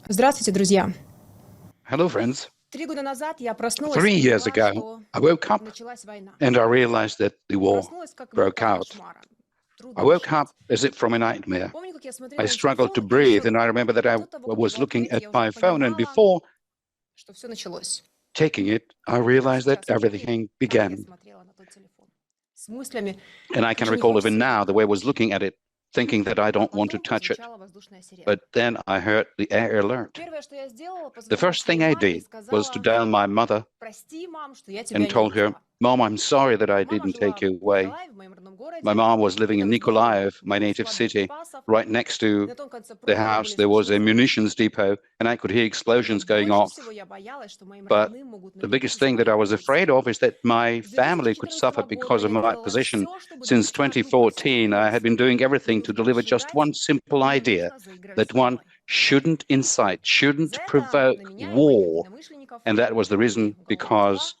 Здравствуйте, друзья. Hello, friends. 3 года назад я проснулась 3 и years поняла, ago, что I woke up началась война. and I realized that the war Проснулась как broke будто от out. кошмара. I Трудно woke up дышать. as if from a nightmare. Помню, как я смотрела I на struggled to телефон, и еще breathe, and I remember that I до того, как was его looking открыть, at я уже my phone, and понимала, before что все началось. taking it, I Как realized that сейчас помню, everything как я began. смотрела на тот телефон. С мыслями, And I can лишь не recall хочется even его now the way I was трогать. looking at it, thinking that I А don't want to потом touch it. прозвучала воздушная сирена. But then I heard the air alert. Первое, что я сделала, The позвонила first thing своей I маме и did was to сказала: dial my mother прости, мам, что я тебя and не told her, увидела. Mom, I'm sorry that I Мама didn't жила take you в away. Николаеве, в моем родном городе, My mom was living in рядом с домом Nikolaev, my был native склад city. боеприпасов, Right next и to на том конце the провода house, были there was a слышны взрывы. munitions depot, and I could hear explosions Но going больше off. всего я боялась, что моим But родным могут the biggest навредить из-за thing that моей I was afraid позиции. of is that my С family could 2014 suffer года because of я my делала position. все, чтобы Since довести одну простую 2014, I had been мысль. doing everything Не to нужно deliver just разжигать one simple и не idea, нужно заигрывать that с one войной. shouldn't incite, За shouldn't это provoke на меня и моих war. единомышленников And that was the завели reason уголовные дела. because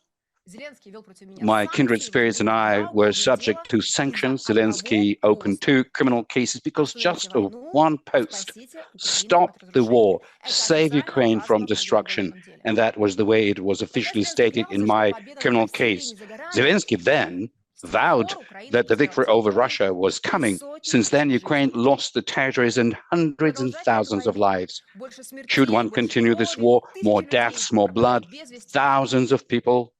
Зеленский вел против меня my kindred санкции, spirits and возбудил I два were уголовных subject дела to из-за sanctions. одного Zelensky opened поста. 2 criminal cases because Остановите just of войну, one post спасите Украину stop от the разрушения. war, Это save официально Ukraine from указано в моем destruction. уголовном деле. And that was the way it was Тогда officially Зеленский stated in клялся, что my победа над criminal Россией не case. за горами. Zelensky then С тех vowed пор Украина that the потеряла victory over территории Russia was и coming. сотни Since then, тысяч Ukraine жизней. lost the territories and hundreds and Продолжать ли эту thousands of войну? lives. Больше Should смертей, one больше continue this крови, war, more тысячи людей deaths, more blood, пропадают без вести. thousands of people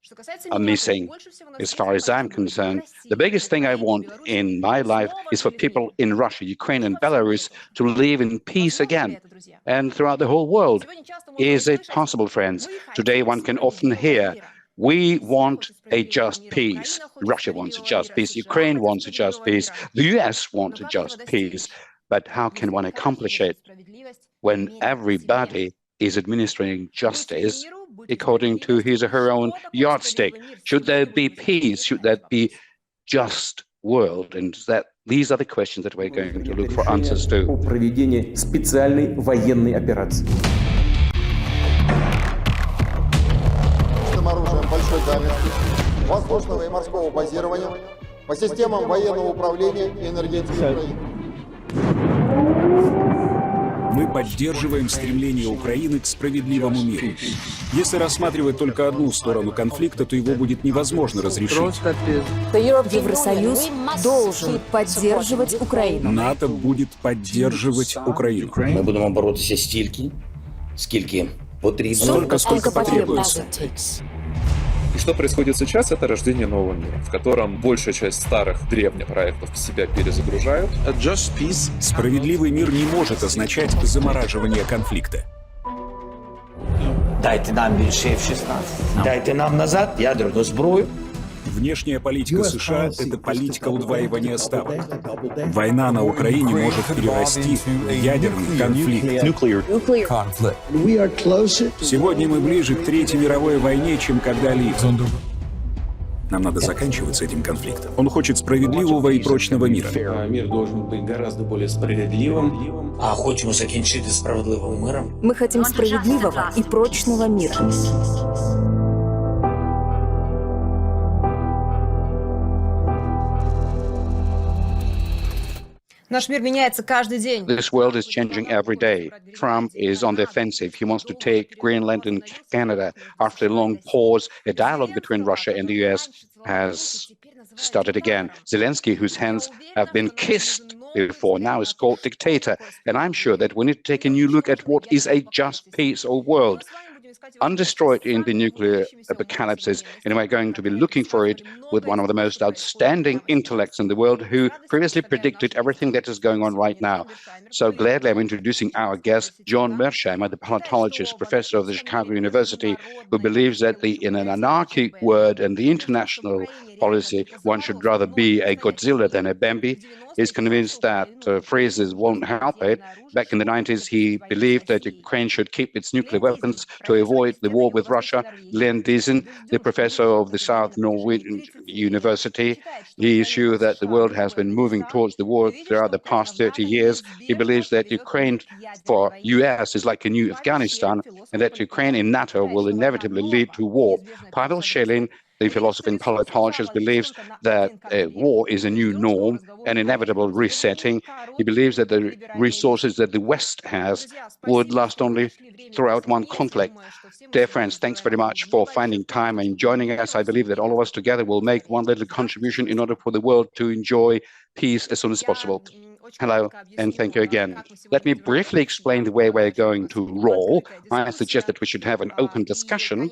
Что касается are меня, то missing. больше всего на As свете far я as I'm хочу быть в concerned, the России, biggest thing I Украине и want Беларуси in my life снова is for жили с people миром. in Russia, Ukraine, И and во всем мире Belarus тоже. to live in peace Возможно ли again это, друзья? and throughout the whole world. Сегодня часто можно Is it услышать: possible, friends? мы Today хотим one can often справедливого hear, мира. we Россия want хочет a справедливого just мира, peace. Украина хочет Russia wants a справедливого just мира, peace. США Ukraine хотят wants a just справедливого peace. мира. The US Но wants a как этого just peace. достичь, But how can если one каждый accomplish вершит it справедливость when мере себе? everybody is administering Быть justice миру, быть according to справедливости. his or И her own что такое yardstick? справедливый мир? Should there Сегодня be будем peace? отвечать Should на there эти be вопросы. just world? And that these are the questions that we're going to look for Решение answers о to. проведении специальной военной операции. Оружием большой дальности, воздушного и морского базирования по системам военного управления и энергетики Украины. Мы поддерживаем стремление Украины к справедливому миру. Если рассматривать только одну сторону конфликта, то его будет невозможно разрешить. Евросоюз должен поддерживать Украину. НАТО будет поддерживать Украину. Ми будемо боротися скільки потрібно. Столько, сколько потребуется. И что происходит сейчас, это рождение нового мира, в котором большая часть старых древних проектов себя перезагружают. Справедливый мир не может означать замораживание конфликта. Дайте нам більше F-16. Дайте нам назад ядерну зброю. Внешняя политика США – это политика удваивания ставок. Война на Украине может перерасти в ядерный конфликт. Сегодня мы ближе к Третьей мировой войне, чем когда-либо. Нам надо заканчивать с этим конфликтом. Он хочет справедливого и прочного мира. Мир должен быть гораздо более справедливым. А хочемо закінчити справедливим миром. Мы хотим справедливого и прочного мира. Наш мир меняется каждый день. This world is changing every day. Trump is on the offensive. He wants to take Greenland and Canada. After a long pause, a dialogue between Russia and the US has started again. Zelensky, whose hands have been kissed before, now is called dictator. And I'm sure that we need to take a new look at what is a just peace or world, undestroyed in the nuclear apocalypses, and we're going to be looking for it with one of the most outstanding intellects in the world who previously predicted everything that is going on right now. So gladly I'm introducing our guest, John Mearsheimer, the politologist, professor of the Chicago University, who believes that in an anarchic world and the international policy, one should rather be a Godzilla than a Bambi. He's convinced that phrases won't help it. Back in the 90s, he believed that Ukraine should keep its nuclear weapons to avoid the war with Russia. Diesen, the professor of the South Norwegian University, he is sure that the world has been moving towards the war throughout the past 30 years. He believes that Ukraine for US is like a new Afghanistan, and that Ukraine in NATO will inevitably lead to war. Pavel Shchelin, the philosopher and politologist, believes that war is a new norm, an inevitable resetting. He believes that the resources that the West has would last only throughout one conflict. Dear friends, thanks very much for finding time and joining us. I believe that all of us together will make one little contribution in order for the world to enjoy peace as soon as possible. Hello, and thank you again. Let me briefly explain the way we're going to roll. I suggest that we should have an open discussion,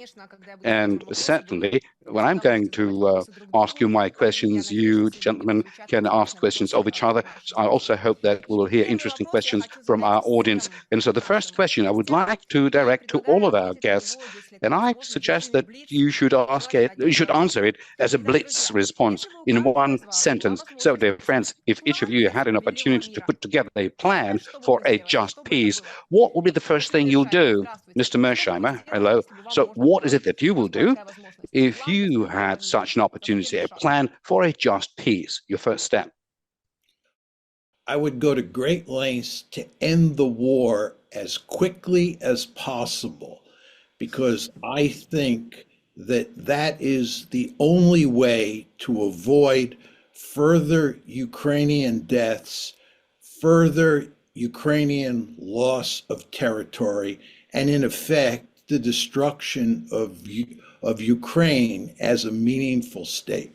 and certainly when I'm going to ask you my questions, you gentlemen can ask questions of each other. So I also hope that we will hear interesting questions from our audience. And so the first question I would like to direct to all of our guests, and I suggest that you should answer it as a blitz response in one sentence. So, dear friends, if each of you had an opportunity to put together a plan for a just peace, what will be the first thing you'll do? Mr. Mearsheimer, hello. So what is it that you will do if you had such an opportunity, a plan for a just peace? Your first step. I would go to great lengths to end the war as quickly as possible, because I think that that is the only way to avoid further Ukrainian deaths, further Ukrainian loss of territory, and in effect, the destruction of Ukraine as a meaningful state.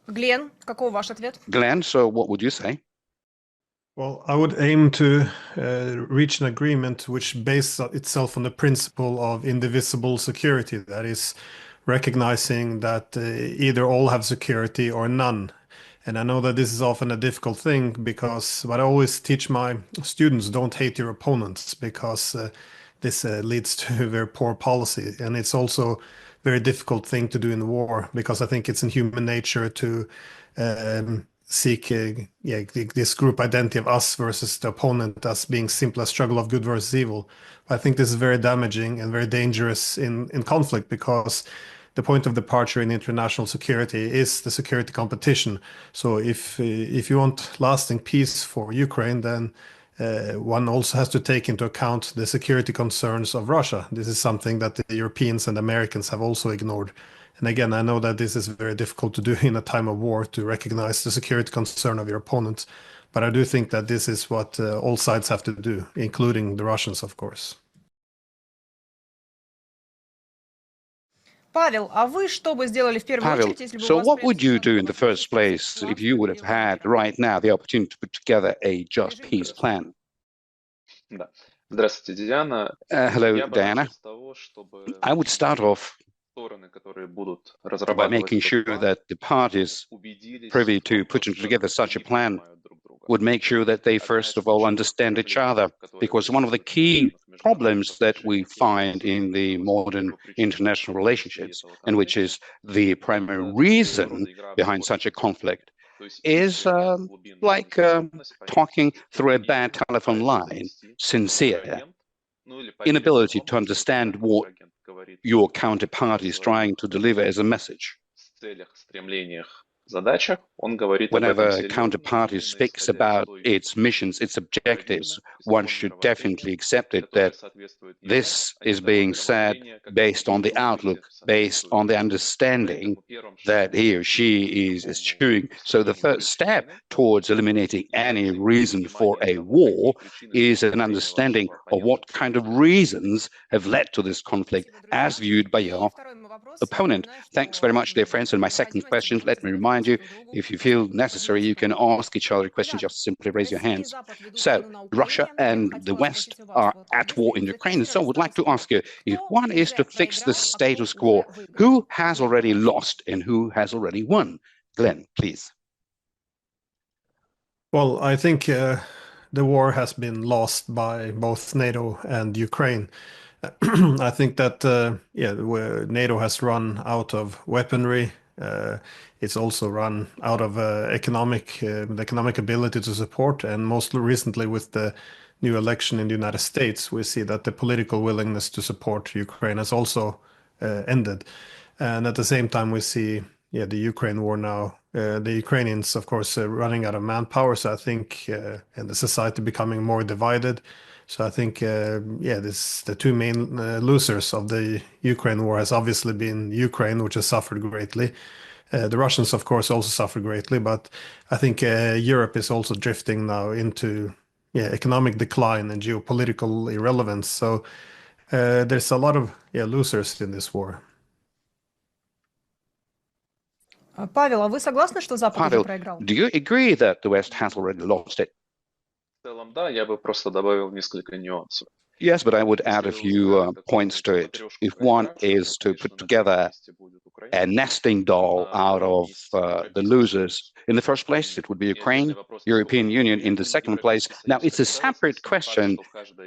Глен, каков ваш ответ? Glenn, so what would you say? Well, I would aim to reach an agreement which bases itself on the principle of indivisible security. That is, recognizing that either all have security or none. And I know that this is often a difficult thing, because what I always teach my students, don't hate your opponents, because this leads to very poor policy. And it's also a very difficult thing to do in war, because I think it's in human nature to seek this group identity of us versus the opponent as being simply a struggle of good versus evil. I think this is very damaging and very dangerous in conflict, because the point of departure in international security is the security competition. So if you want lasting peace for Ukraine, then one also has to take into account the security concerns of Russia. This is something that the Europeans and Americans have also ignored. And again, I know that this is very difficult to do in a time of war, to recognize the security concern of your opponents. But I do think that this is what all sides have to do, including the Russians, of course. Pavel, а вы что бы сделали в первую Pavel, очередь, если бы у so вас what would you do in the first place if you would have had right now the opportunity to put together a just peace plan? Здравствуйте, Диана. Hello, Diana. I would start off by making sure that the parties privy to putting together such a plan would make sure that they first of all understand each other, because one of the key problems that we find in the modern international relationships, and which is the primary reason behind such a conflict, is like talking through a bad telephone line, sincere inability to understand what your counterpart is trying to deliver as a message. Whenever a counterparty speaks about its missions, its objectives, one should definitely accept it that this is being said based on the outlook, based on the understanding that he or she is eschewing. So the first step towards eliminating any reason for a war is an understanding of what kind of reasons have led to this conflict as viewed by your opponent. Thanks very much, dear friends. And my second question, let me remind you, if you feel necessary, you can ask each other a question, just simply raise your hands. So Russia and the West are at war in Ukraine. So I would like to ask you, if one is to fix the status quo, who has already lost and who has already won? Glenn, please. Well, I think the war has been lost by both NATO and Ukraine. I think that NATO has run out of weaponry. It's also run out of economic ability to support, and most recently with the new election in the United States, we see that the political willingness to support Ukraine has also ended. And at the same time, we see the Ukraine war now. The Ukrainians, of course, running out of manpower. So I think, and the society becoming more divided. So I think, the two main losers of the Ukraine war has obviously been Ukraine, which has suffered greatly. The Russians, of course, also suffered greatly, but I think Europe is also drifting now into economic decline and geopolitical irrelevance. So there's a lot of losers in this war. Павел, а вы согласны, что Запад уже Pavel, проиграл? do you agree that the West has already lost it? В целом, да, я бы просто добавил несколько нюансов. Yes, but I would add a few points to it. If one is to put together a nesting doll out of the losers, in the first place, it would be Ukraine, European Union in the second place. Now, it's a separate question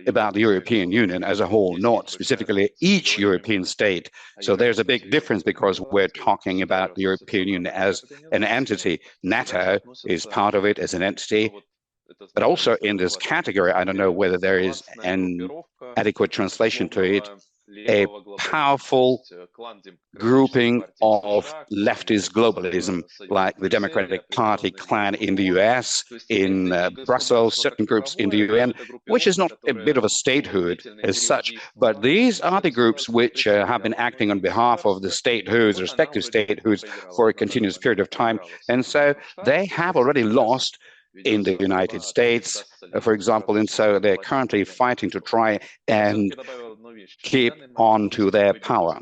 about the European Union as a whole, not specifically each European state. So there's a big difference because we're talking about the European Union as an entity. NATO is part of it as an entity. But also in this category, I don't know whether there is an adequate translation to it, a powerful grouping of leftist globalism, like the Democratic Party clan in the US, in Brussels, certain groups in the UN, which is not a bit of a statehood as such, but these are the groups which have been acting on behalf of the statehoods, respective statehoods, for a continuous period of time. And so they have already lost in the United States, for example, and so they're currently fighting to try and keep on to their power.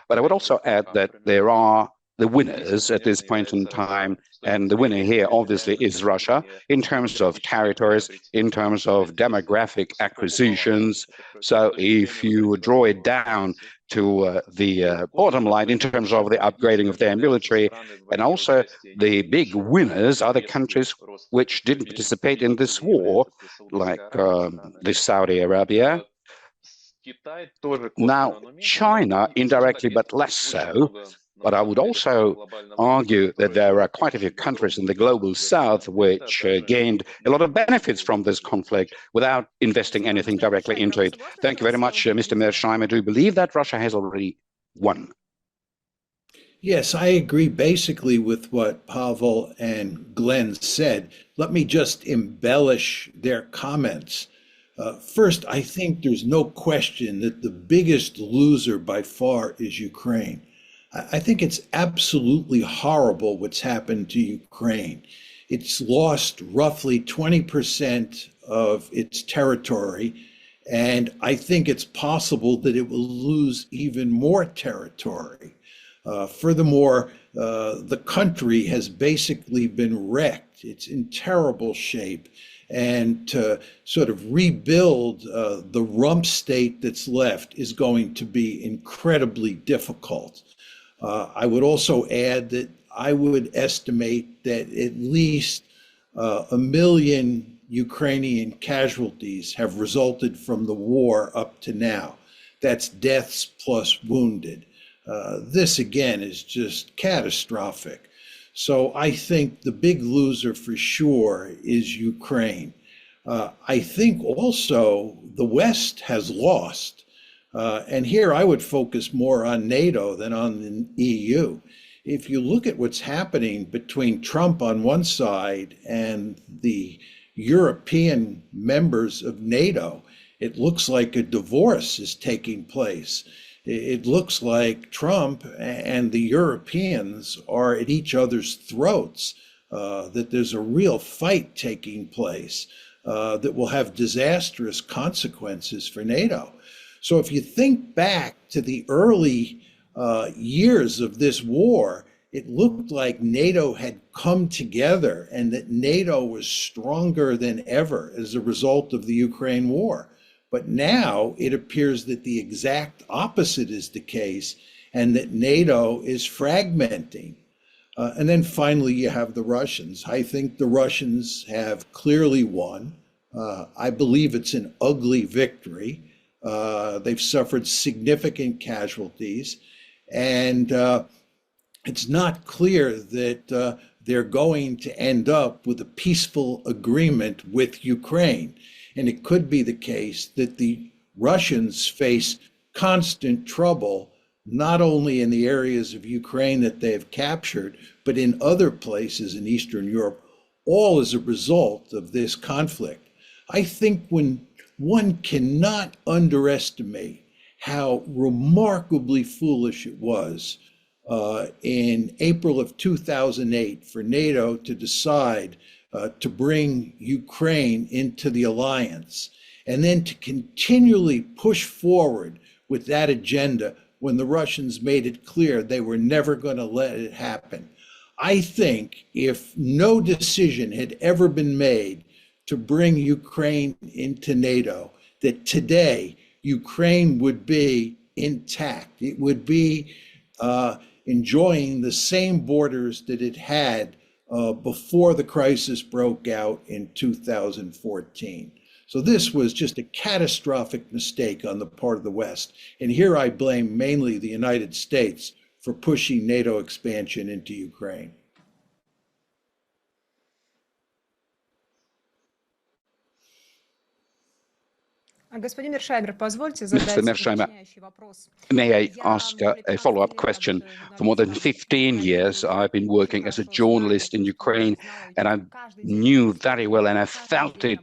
But I would also add that there are the winners at this point in time, and the winner here obviously is Russia in terms of territories, in terms of demographic acquisitions. So if you draw it down to the bottom line in terms of the upgrading of their military, and also the big winners are the countries which didn't participate in this war, like the Saudi Arabia. Now, China indirectly, but less so. But I would also argue that there are quite a few countries in the global south which gained a lot of benefits from this conflict without investing anything directly into it. Thank you very much, Mr. Mearsheimer. Do you believe that Russia has already won? Yes, I agree basically with what Pavel and Glenn said. Let me just embellish their comments. First, I think there's no question that the biggest loser by far is Ukraine. I think it's absolutely horrible what's happened to Ukraine. It's lost roughly 20% of its territory, and I think it's possible that it will lose even more territory. Furthermore, the country has basically been wrecked. It's in terrible shape. And to sort of rebuild the rump state that's left is going to be incredibly difficult. I would also add that I would estimate that at least 1 million Ukrainian casualties have resulted from the war up to now. That's deaths plus wounded. This again is just catastrophic. So I think the big loser for sure is Ukraine. I think also the West has lost. And here I would focus more on NATO than on the EU. If you look at what's happening between Trump on one side and the European members of NATO, it looks like a divorce is taking place. It looks like Trump and the Europeans are at each other's throats, that there's a real fight taking place that will have disastrous consequences for NATO. So if you think back to the early years of this war, it looked like NATO had come together and that NATO was stronger than ever as a result of the Ukraine war. But now it appears that the exact opposite is the case and that NATO is fragmenting. And then finally, you have the Russians. I think the Russians have clearly won. I believe it's an ugly victory. They've suffered significant casualties, and it's not clear that they're going to end up with a peaceful agreement with Ukraine. And it could be the case that the Russians face constant trouble not only in the areas of Ukraine that they have captured, but in other places in Eastern Europe, all as a result of this conflict. I think when one cannot underestimate how remarkably foolish it was in April of 2008 for NATO to decide to bring Ukraine into the alliance, and then to continually push forward with that agenda when the Russians made it clear they were never going to let it happen. I think if no decision had ever been made to bring Ukraine into NATO, that today Ukraine would be intact. It would be enjoying the same borders that it had before the crisis broke out in 2014. So this was just a catastrophic mistake on the part of the West. And here I blame mainly the United States for pushing NATO expansion into Ukraine. Господин Mearsheimer, позвольте задать Mr. Mearsheimer, уточняющий вопрос. may I ask a follow-up question? For more than 15 years, I've been working as a journalist in Ukraine, and I knew very well, and I felt it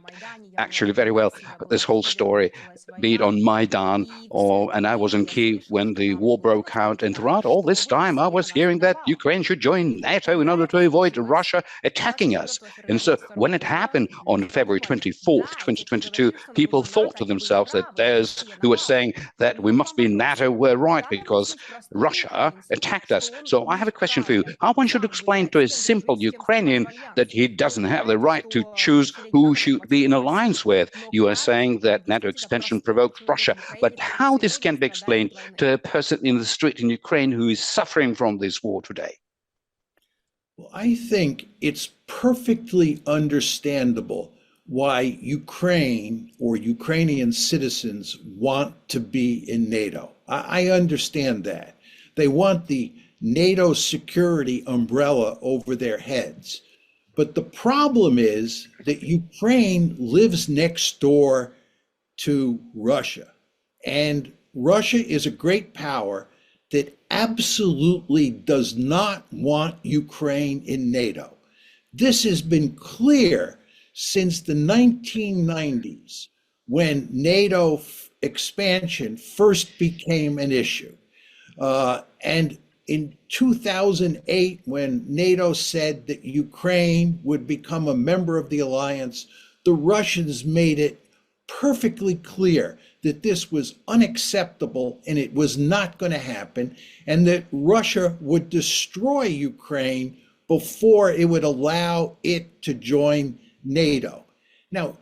actually very well, this whole story, be it on Maidan, and I was in Kyiv when the war broke out. And throughout all this time, I was hearing that Ukraine should join NATO in order to avoid Russia attacking us. And so when it happened on February 24th, 2022, people thought to themselves that those who were saying that we must be in NATO were right because Russia attacked us. So I have a question for you. How one should explain to a simple Ukrainian that he doesn't have the right to choose who should be in alliance with? You are saying that NATO expansion provoked Russia, but how this can be explained to a person in the street in Ukraine who is suffering from this war today? Well, I think it's perfectly understandable why Ukraine or Ukrainian citizens want to be in NATO. I understand that. They want the NATO security umbrella over their heads. But the problem is that Ukraine lives next door to Russia. And Russia is a great power that absolutely does not want Ukraine in NATO. This has been clear since the 1990s, when NATO expansion first became an issue. And in 2008, when NATO said that Ukraine would become a member of the alliance, the Russians made it perfectly clear that this was unacceptable and it was not going to happen, and that Russia would destroy Ukraine before it would allow it to join NATO. Now,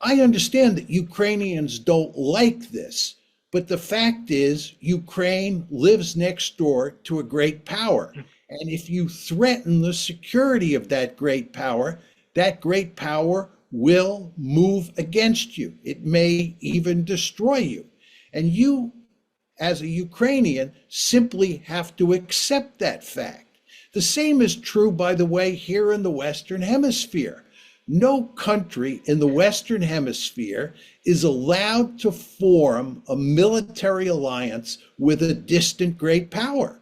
I understand that Ukrainians don't like this, but the fact is Ukraine lives next door to a great power. And if you threaten the security of that great power will move against you. It may even destroy you. And you, as a Ukrainian, simply have to accept that fact. The same is true, by the way, here in the Western Hemisphere. No country in the Western Hemisphere is allowed to form a military alliance with a distant great power.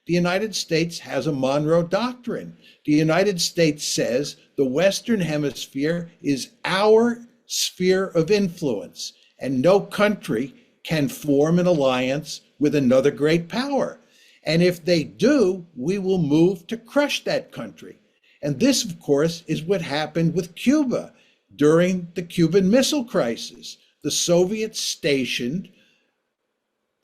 The United States has a Monroe Doctrine. The United States says the Western Hemisphere is our sphere of influence, and no country can form an alliance with another great power. And if they do, we will move to crush that country. And this, of course, is what happened with Cuba during the Cuban Missile Crisis. The Soviets stationed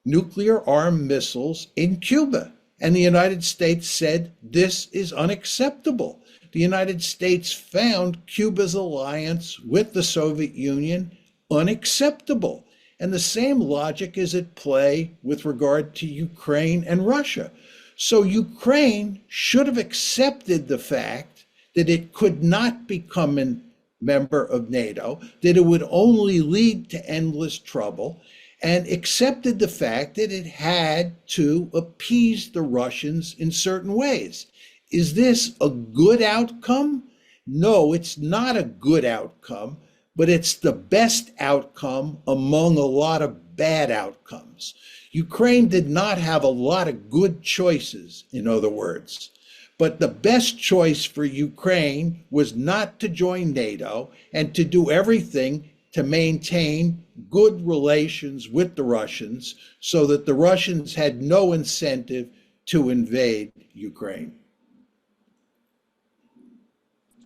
nuclear-armed missiles in Cuba, and the United States said this is unacceptable. The United States found Cuba's alliance with the Soviet Union unacceptable. And the same logic is at play with regard to Ukraine and Russia. So Ukraine should have accepted the fact that it could not become a member of NATO, that it would only lead to endless trouble, and accepted the fact that it had to appease the Russians in certain ways. Is this a good outcome? No, it's not a good outcome, but it's the best outcome among a lot of bad outcomes. Ukraine did not have a lot of good choices, in other words. But the best choice for Ukraine was not to join NATO and to do everything to maintain good relations with the Russians so that the Russians had no incentive to invade Ukraine.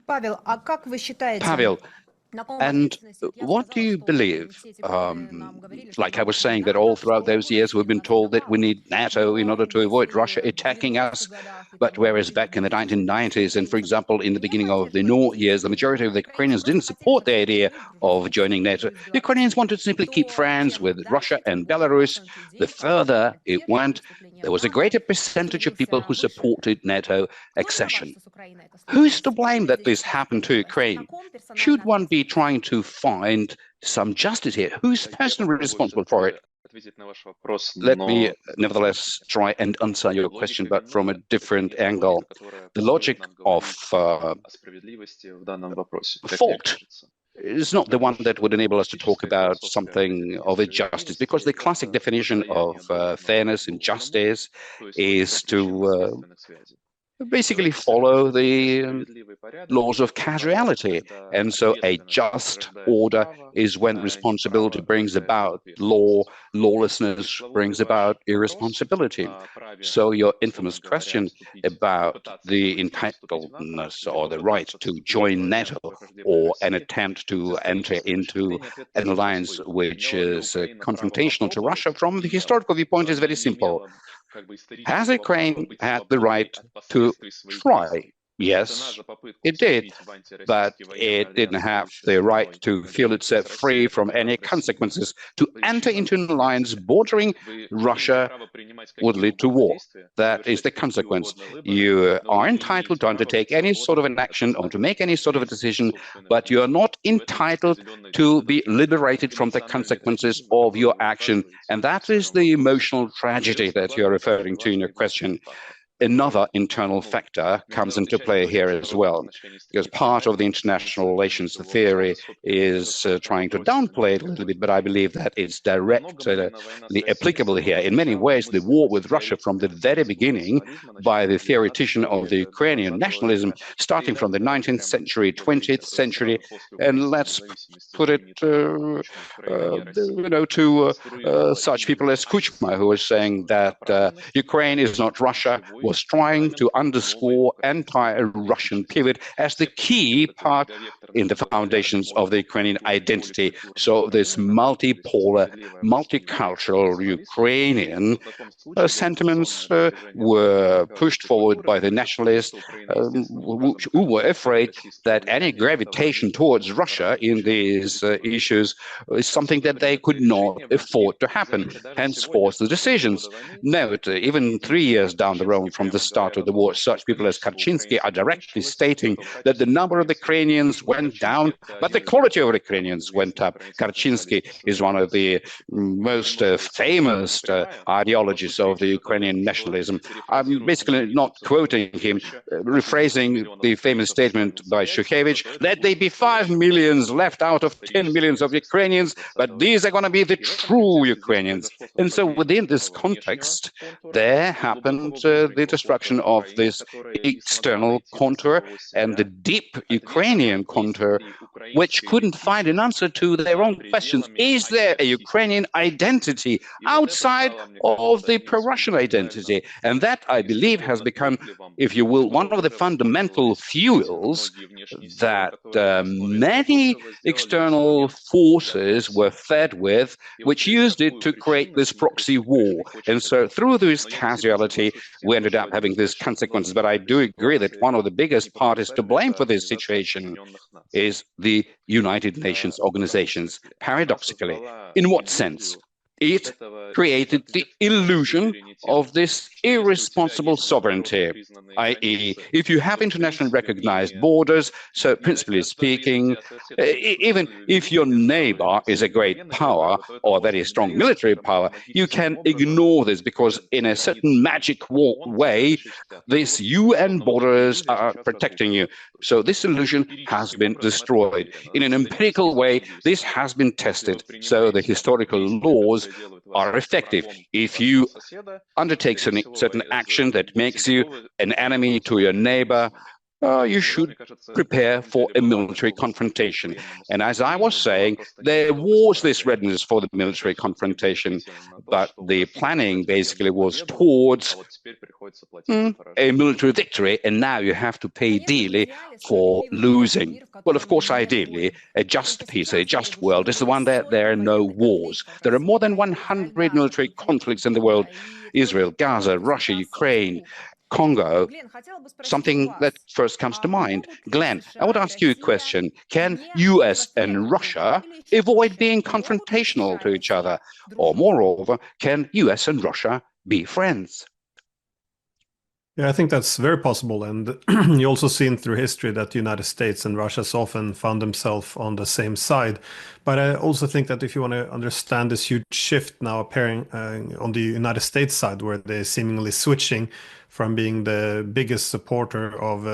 Павел, а как вы считаете, Pavel, and what do you believe? Like I was saying, that all throughout those years we've been told that we need NATO in order to avoid Russia attacking us. But whereas back in the 1990s, and for example, in the beginning of the War years, the majority of the Ukrainians didn't support the idea of joining NATO. Ukrainians wanted to simply keep friends with Russia and Belarus. The further it went, there was a greater percentage of people who supported NATO accession. Who's to blame that this happened to Ukraine? Should one be trying to find some justice here? Who's personally responsible for it? Let me nevertheless try and answer your question, but from a different angle. The logic of fault is not the one that would enable us to talk about something of a justice, because the classic definition of fairness and justice is to basically follow the laws of causality. And so a just order is when responsibility brings about law, lawlessness brings about irresponsibility. So your infamous question about the entitledness or the right to join NATO or an attempt to enter into an alliance which is confrontational to Russia, from the historical viewpoint, is very simple. Has Ukraine had the right to try? Yes, it did, but it didn't have the right to feel itself free from any consequences. To enter into an alliance bordering Russia would lead to war. That is the consequence. You are entitled to undertake any sort of an action or to make any sort of a decision, but you are not entitled to be liberated from the consequences of your action. And that is the emotional tragedy that you're referring to in your question. Another internal factor comes into play here as well, because part of the international relations theory is trying to downplay it a little bit, but I believe that it's directly applicable here. In many ways, the war with Russia from the very beginning, by the theoretician of the Ukrainian nationalism, starting from the 19th century, 20th century, and let's put it, to such people as Kuchma, who was saying that Ukraine is not Russia, was trying to underscore anti-Russian pivot as the key part in the foundations of the Ukrainian identity. So this multipolar, multicultural Ukrainian sentiments were pushed forward by the nationalists who were afraid that any gravitation towards Russia in these issues is something that they could not afford to happen. Henceforth, the decisions. Note, even 3 years down the road from the start of the war, such people as Kaczynski are directly stating that the number of Ukrainians went down, but the quality of Ukrainians went up. Kaczynski is one of the most famous ideologies of the Ukrainian nationalism. I'm basically not quoting him, rephrasing the famous statement by Shukhevich, let there be 5 millions left out of 10 millions of Ukrainians, but these are going to be the true Ukrainians. And so within this context, there happened the destruction of this external contour and the deep Ukrainian contour, which couldn't find an answer to their own questions. Is there a Ukrainian identity outside of the pro-Russian identity? And that, I believe, has become, if you will, one of the fundamental fuels that many external forces were fed with, which used it to create this proxy war. And so through this casualty, we ended up having these consequences. But I do agree that one of the biggest parties to blame for this situation is the United Nations organizations, paradoxically. In what sense? It created the illusion of this irresponsible sovereignty, i.e., if you have internationally recognized borders, so principally speaking, even if your neighbor is a great power or a very strong military power, you can ignore this because in a certain magic way, these UN borders are protecting you. So this illusion has been destroyed. In an empirical way, this has been tested. So the historical laws are effective. If you undertake certain action that makes you an enemy to your neighbor, you should prepare for a military confrontation. And as I was saying, there was this readiness for the military confrontation, but the planning basically was towards a military victory, and now you have to pay dearly for losing. Well, of course, ideally, a just peace, a just world is the one that there are no wars. There are more than 100 military conflicts in the world: Israel, Gaza, Russia, Ukraine, Congo, something that first comes to mind. Glenn, I would ask you a question. Can US and Russia avoid being confrontational to each other? Or moreover, can US and Russia be friends? Yeah, I think that's very possible. And you also seen through history that the United States and Russia has often found themselves on the same side. But I also think that if you want to understand this huge shift now appearing on the United States side, where they're seemingly switching from being the biggest supporter of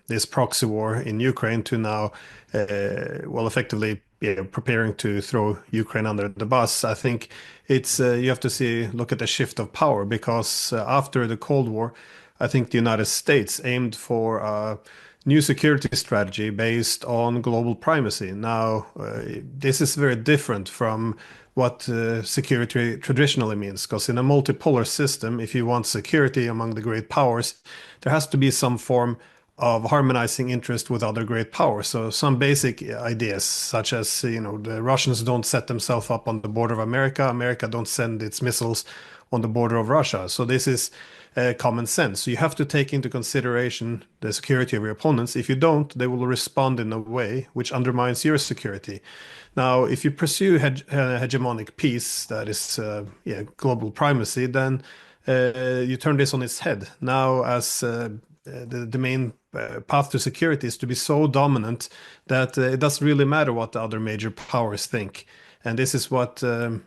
this proxy war in Ukraine to now, well, effectively preparing to throw Ukraine under the bus, I think it's you have to look at the shift of power, because after the Cold War, I think the United States aimed for a new security strategy based on global primacy. Now, this is very different from what security traditionally means, because in a multipolar system, if you want security among the great powers, there has to be some form of harmonizing interest with other great powers. So some basic ideas, such as, the Russians don't set themselves up on the border of America, America don't send its missiles on the border of Russia. So this is common sense. So you have to take into consideration the security of your opponents. If you don't, they will respond in a way which undermines your security. Now, if you pursue hegemonic peace, that is global primacy, then you turn this on its head. Now, as the main path to security is to be so dominant that it doesn't really matter what the other major powers think. And this is what a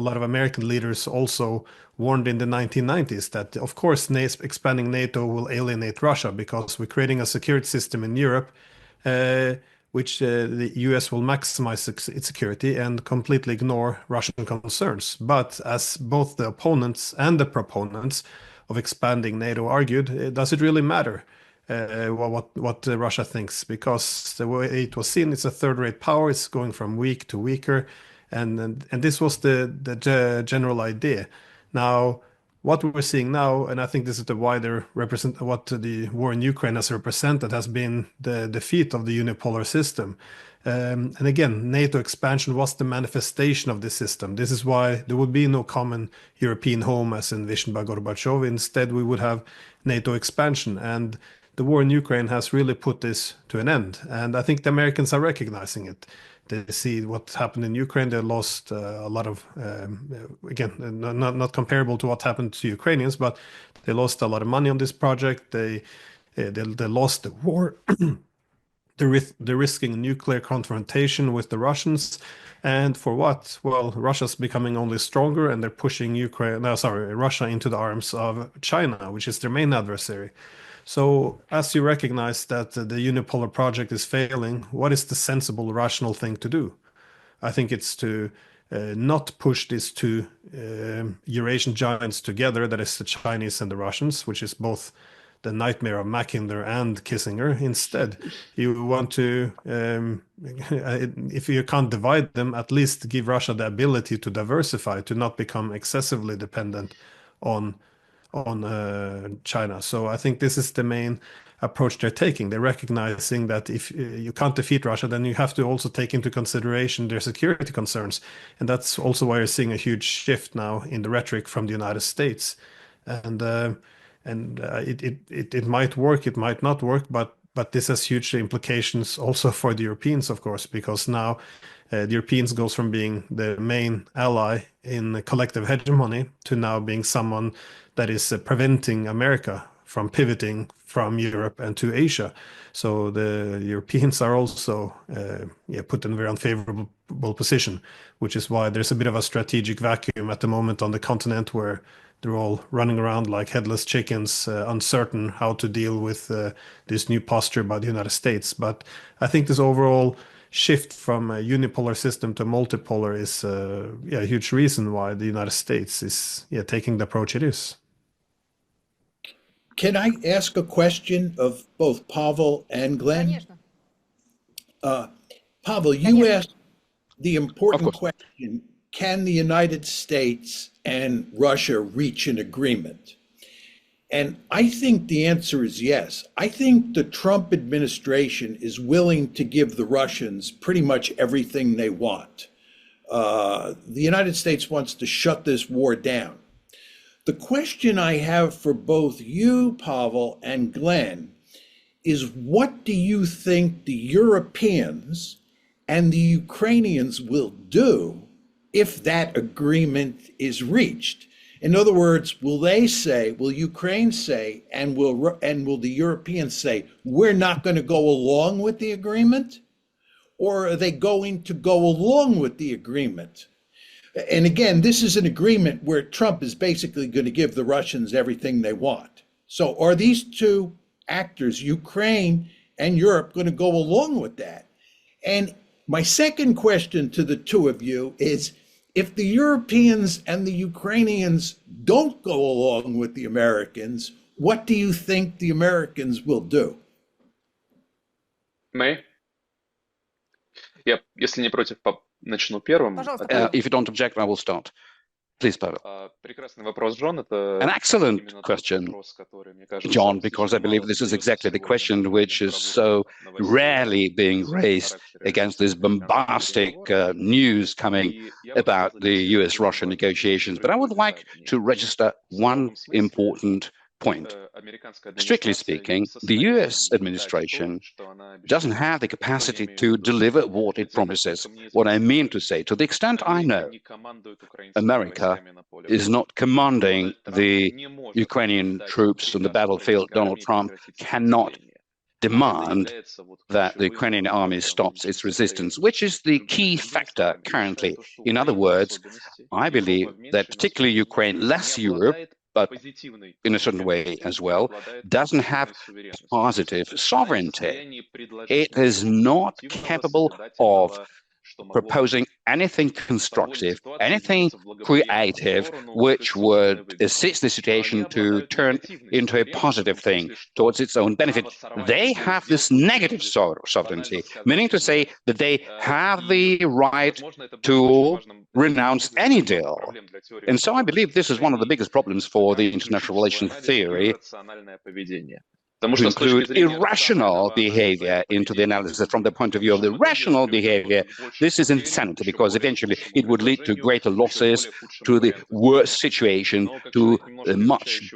lot of American leaders also warned in the 1990s, that of course expanding NATO will alienate Russia, because we're creating a security system in Europe which the US will maximize its security and completely ignore Russian concerns. But as both the opponents and the proponents of expanding NATO argued, does it really matter what Russia thinks? Because the way it was seen, it's a third-rate power. It's going from weak to weaker, and this was the general idea. Now, what we're seeing now, and I think this is the wider what the war in Ukraine has represented, has been the defeat of the unipolar system. And again, NATO expansion was the manifestation of this system. This is why there would be no common European home as envisioned by Gorbachev. Instead, we would have NATO expansion. And the war in Ukraine has really put this to an end. And I think the Americans are recognizing it. They see what happened in Ukraine. They lost a lot of, again, not comparable to what happened to Ukrainians, but they lost a lot of money on this project. They lost the war. They're risking nuclear confrontation with the Russians. And for what? Well, Russia's becoming only stronger, and they're pushing Russia into the arms of China, which is their main adversary. So as you recognize that the unipolar project is failing, what is the sensible, rational thing to do? I think it's to not push these two Eurasian giants together, that is the Chinese and the Russians, which is both the nightmare of Mackinder and Kissinger. Instead, you want to, if you can't divide them, at least give Russia the ability to diversify, to not become excessively dependent on China. So I think this is the main approach they're taking. They're recognizing that if you can't defeat Russia, then you have to also take into consideration their security concerns. And that's also why you're seeing a huge shift now in the rhetoric from the United States. And it might work, it might not work, but this has huge implications also for the Europeans, of course, because now The Europeans goes from being the main ally in collective hegemony to now being someone that is preventing America from pivoting from Europe and to Asia. So the Europeans are also put in a very unfavorable position, which is why there's a bit of a strategic vacuum at the moment on the continent, where they're all running around like headless chickens, uncertain how to deal with this new posture by the United States. But I think this overall shift from a unipolar system to multipolar is a huge reason why the United States is taking the approach it is. Can I ask a question of both Pavel and Glenn? Конечно. Pavel, you asked the important question, can the United States and Russia reach an agreement? And I think the answer is yes. I think the Trump administration is willing to give the Russians pretty much everything they want. The United States wants to shut this war down. The question I have for both you, Pavel, and Glenn, is what do you think the Europeans and the Ukrainians will do if that agreement is reached? In other words, will Ukraine say, and will the Europeans say, we're not going to go along with the agreement? Or are they going to go along with the agreement? And again, this is an agreement where Trump is basically going to give the Russians everything they want. So are these two actors, Ukraine and Europe, going to go along with that? And my second question to the two of you is, if the Europeans and the Ukrainians don't go along with the Americans, what do you think the Americans will do? May? Если не против, начну первым. If you don't object, I will start. Please, Pavel. Прекрасный вопрос, Джон. An excellent question, John, because I believe this is exactly the question which is so rarely being raised against this bombastic news coming about the US-Russia negotiations. But I would like to register one important point. Strictly speaking, the US administration doesn't have the capacity to deliver what it promises. What I mean to say, to the extent I know, America is not commanding the Ukrainian troops on the battlefield. Donald Trump cannot demand that the Ukrainian army stops its resistance, which is the key factor currently. In other words, I believe that particularly Ukraine, less Europe, but in a certain way as well, doesn't have positive sovereignty. It is not capable of proposing anything constructive, anything creative, which would assist the situation to turn into a positive thing towards its own benefit. They have this negative sovereignty, meaning to say that they have the right to renounce any deal. And so I believe this is one of the biggest problems for the international relations theory, to include irrational behavior into the analysis. From the point of view of the rational behavior, this is insanity, because eventually it would lead to greater losses, to the worst situation, to a much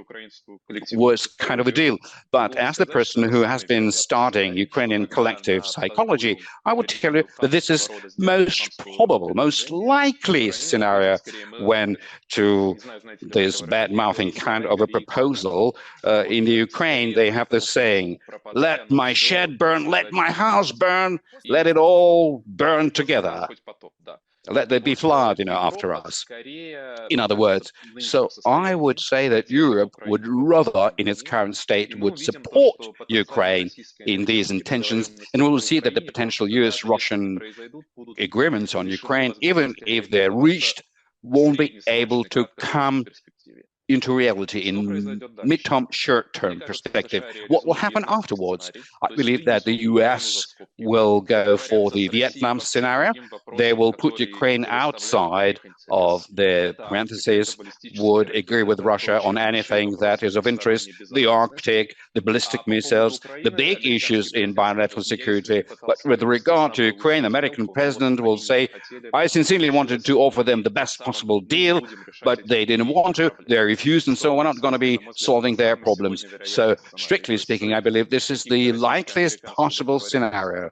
worse kind of a deal. But as the person who has been studying Ukrainian collective psychology, I would tell you that this is most probable, most likely scenario when to this bad-mouthing kind of a proposal. In the Ukraine, they have this saying, let my shed burn, let my house burn, let it all burn together. Let there be flood, after us. In other words, so I would say that Europe would rather, in its current state, would support Ukraine in these intentions, and we will see that the potential US-Russian agreements on Ukraine, even if they're reached, won't be able to come into reality in mid-term, short-term perspective. What will happen afterwards? I believe that the US will go for the Vietnam scenario. They will put Ukraine outside of the parentheses, would agree with Russia on anything that is of interest, the Arctic, the ballistic missiles, the big issues in bilateral security. But with regard to Ukraine, the American president will say, I sincerely wanted to offer them the best possible deal, but they didn't want to. They refused, and so we're not going to be solving their problems. So, strictly speaking, I believe this is the likeliest possible scenario.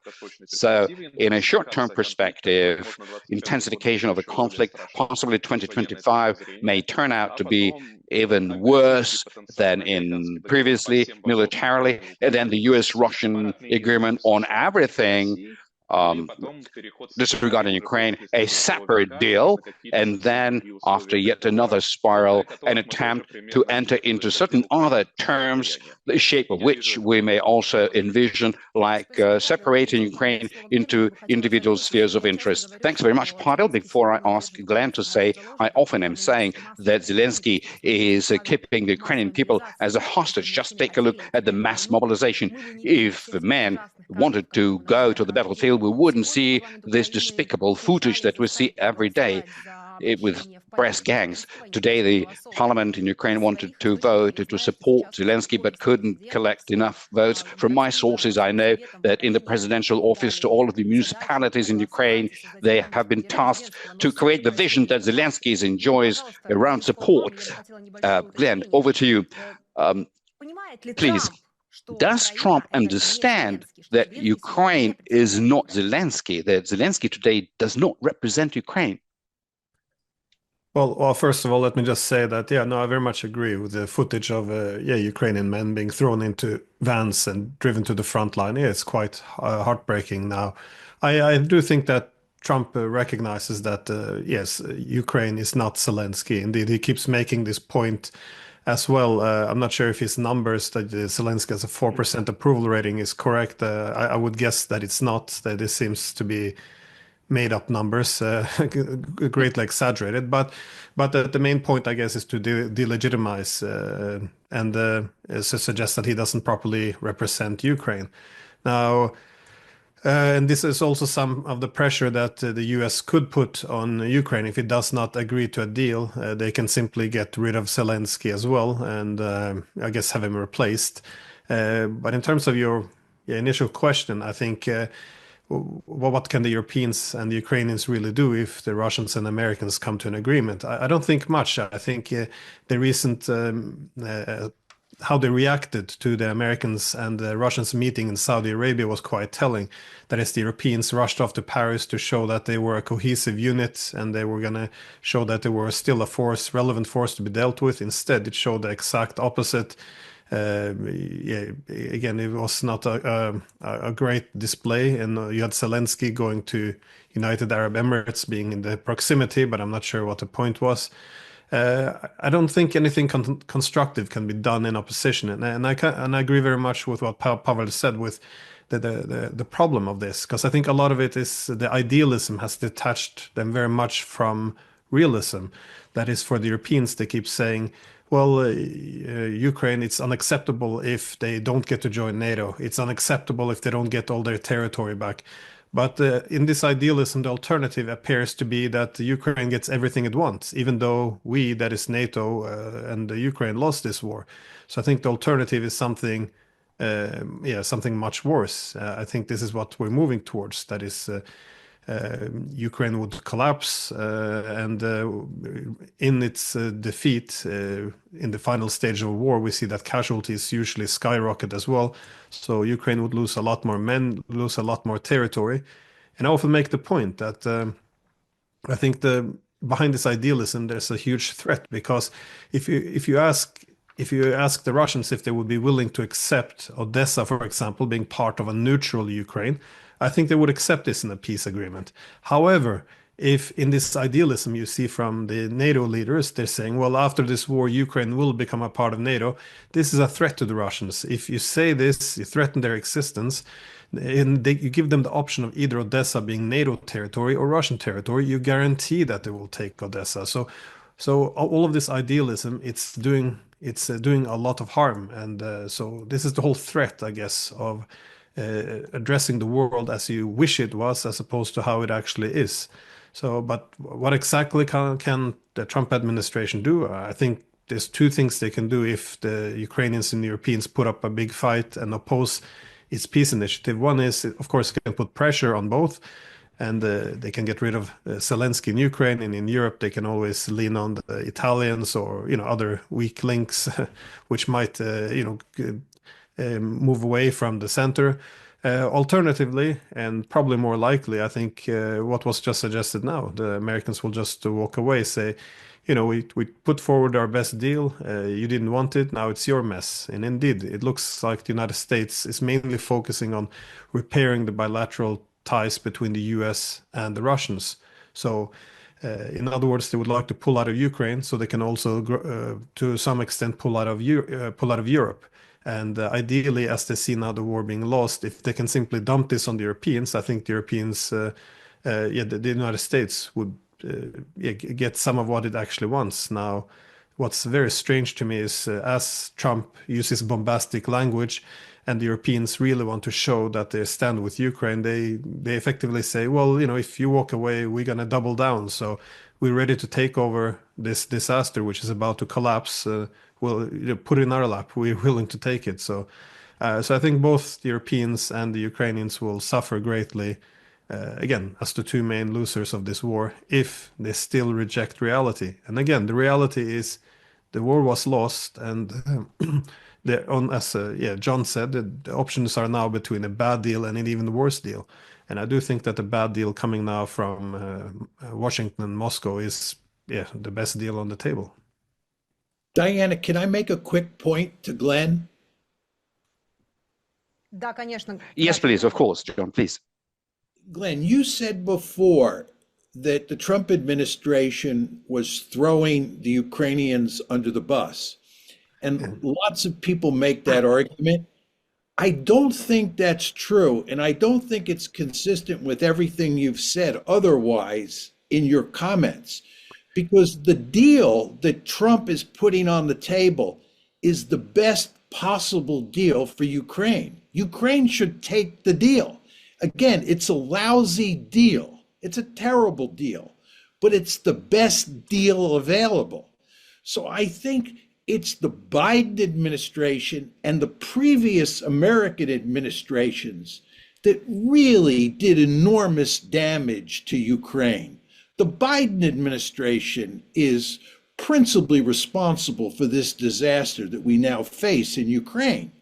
So, in a short-term perspective, intensification of the conflict, possibly 2025, may turn out to be even worse than in previously militarily, and then the US-Russian agreement on everything, disregarding Ukraine, a separate deal, and then after yet another spiral, an attempt to enter into certain other terms, the shape of which we may also envision, like separating Ukraine into individual spheres of interest. Thanks very much, Pavel. Before I ask Glenn to say, I often am saying that Zelensky is keeping the Ukrainian people as a hostage. Just take a look at the mass mobilization. If men wanted to go to the battlefield, we wouldn't see this despicable footage that we see every day with press gangs. Today, the parliament in Ukraine wanted to vote to support Zelensky, but couldn't collect enough votes. From my sources, I know that in the presidential office, to all of the municipalities in Ukraine, they have been tasked to create the vision that Zelensky enjoys around support. Glenn, over to you. Please. Does Trump understand that Ukraine is not Zelensky, that Zelensky today does not represent Ukraine? Well, first of all, let me just say that, yeah, no, I very much agree with the footage of, Ukrainian men being thrown into vans and driven to the front line. Yeah, it's quite heartbreaking now. I do think that Trump recognizes that, yes, Ukraine is not Zelensky. Indeed, he keeps making this point as well. I'm not sure if his numbers that Zelensky has a 4% approval rating is correct. I would guess that it's not, that this seems to be made up numbers, greatly exaggerated. But the main point, I guess, is to delegitimize and suggest that he doesn't properly represent Ukraine. Now, and this is also some of the pressure that the US could put on Ukraine. If it does not agree to a deal, they can simply get rid of Zelensky as well and I guess have him replaced. But in terms of your initial question, I think what can the Europeans and the Ukrainians really do if the Russians and Americans come to an agreement? I don't think much. I think the recent how they reacted to the Americans and the Russians meeting in Saudi Arabia was quite telling. That is, the Europeans rushed off to Paris to show that they were a cohesive unit and they were going to show that they were still a force, relevant force to be dealt with. Instead, it showed the exact opposite. Again, it was not a great display, and you had Zelensky going to United Arab Emirates, being in the proximity, but I'm not sure what the point was. I don't think anything constructive can be done in opposition, and I agree very much with what Pavel said with the problem of this, because I think a lot of it is the idealism has detached them very much from realism. That is, for the Europeans, they keep saying, well, Ukraine, it's unacceptable if they don't get to join NATO. It's unacceptable if they don't get all their territory back. But in this idealism, the alternative appears to be that Ukraine gets everything it wants, even though we, that is NATO, and Ukraine lost this war. So I think the alternative is something, something much worse. I think this is what we're moving towards. That is, Ukraine would collapse, and in its defeat, in the final stage of a war, we see that casualties usually skyrocket as well. So Ukraine would lose a lot more men, lose a lot more territory. And I often make the point that I think behind this idealism, there's a huge threat, because if you ask the Russians if they would be willing to accept Odessa, for example, being part of a neutral Ukraine, I think they would accept this in a peace agreement. However, if in this idealism you see from the NATO leaders, they're saying, well, after this war, Ukraine will become a part of NATO. This is a threat to the Russians. If you say this, you threaten their existence, and you give them the option of either Odessa being NATO territory or Russian territory, you guarantee that they will take Odessa. So all of this idealism, it's doing a lot of harm. And so this is the whole threat, I guess, of addressing the world as you wish it was, as opposed to how it actually is. So, but what exactly can the Trump administration do? I think there's two things they can do if the Ukrainians and the Europeans put up a big fight and oppose its peace initiative. One is, of course, can put pressure on both and they can get rid of Zelensky in Ukraine, and in Europe they can always lean on the Italians or other weak links, which might move away from the center. Alternatively, and probably more likely, I think what was just suggested now, the Americans will just walk away, say, we put forward our best deal. You didn't want it. Now it's your mess. And indeed, it looks like the United States is mainly focusing on repairing the bilateral ties between the US and the Russians. So, in other words, they would like to pull out of Ukraine, so they can also, to some extent, pull out of Europe. And ideally, as they see now the war being lost, if they can simply dump this on the Europeans, I think the Europeans, the United States would get some of what it actually wants. Now, what's very strange to me is as Trump uses bombastic language and the Europeans really want to show that they stand with Ukraine, they effectively say, well, if you walk away, we're going to double down. So we're ready to take over this disaster, which is about to collapse. We'll put it in our lap. We're willing to take it. So I think both the Europeans and the Ukrainians will suffer greatly, again, as the two main losers of this war, if they still reject reality. And again, the reality is the war was lost, and as John said, the options are now between a bad deal and an even worse deal. And I do think that the bad deal coming now from Washington and Moscow is the best deal on the table. Diana, can I make a quick point to Glenn? Yes, please, of course, John, please. Glenn, you said before that the Trump administration was throwing the Ukrainians under the bus. And lots of people make that argument. I don't think that's true. And I don't think it's consistent with everything you've said otherwise in your comments. Because the deal that Trump is putting on the table is the best possible deal for Ukraine. Ukraine should take the deal. Again, it's a lousy deal. It's a terrible deal, but it's the best deal available. So I think it's the Biden administration and the previous American administrations that really did enormous damage to Ukraine. The Biden administration is principally responsible for this disaster that we now face in Ukraine.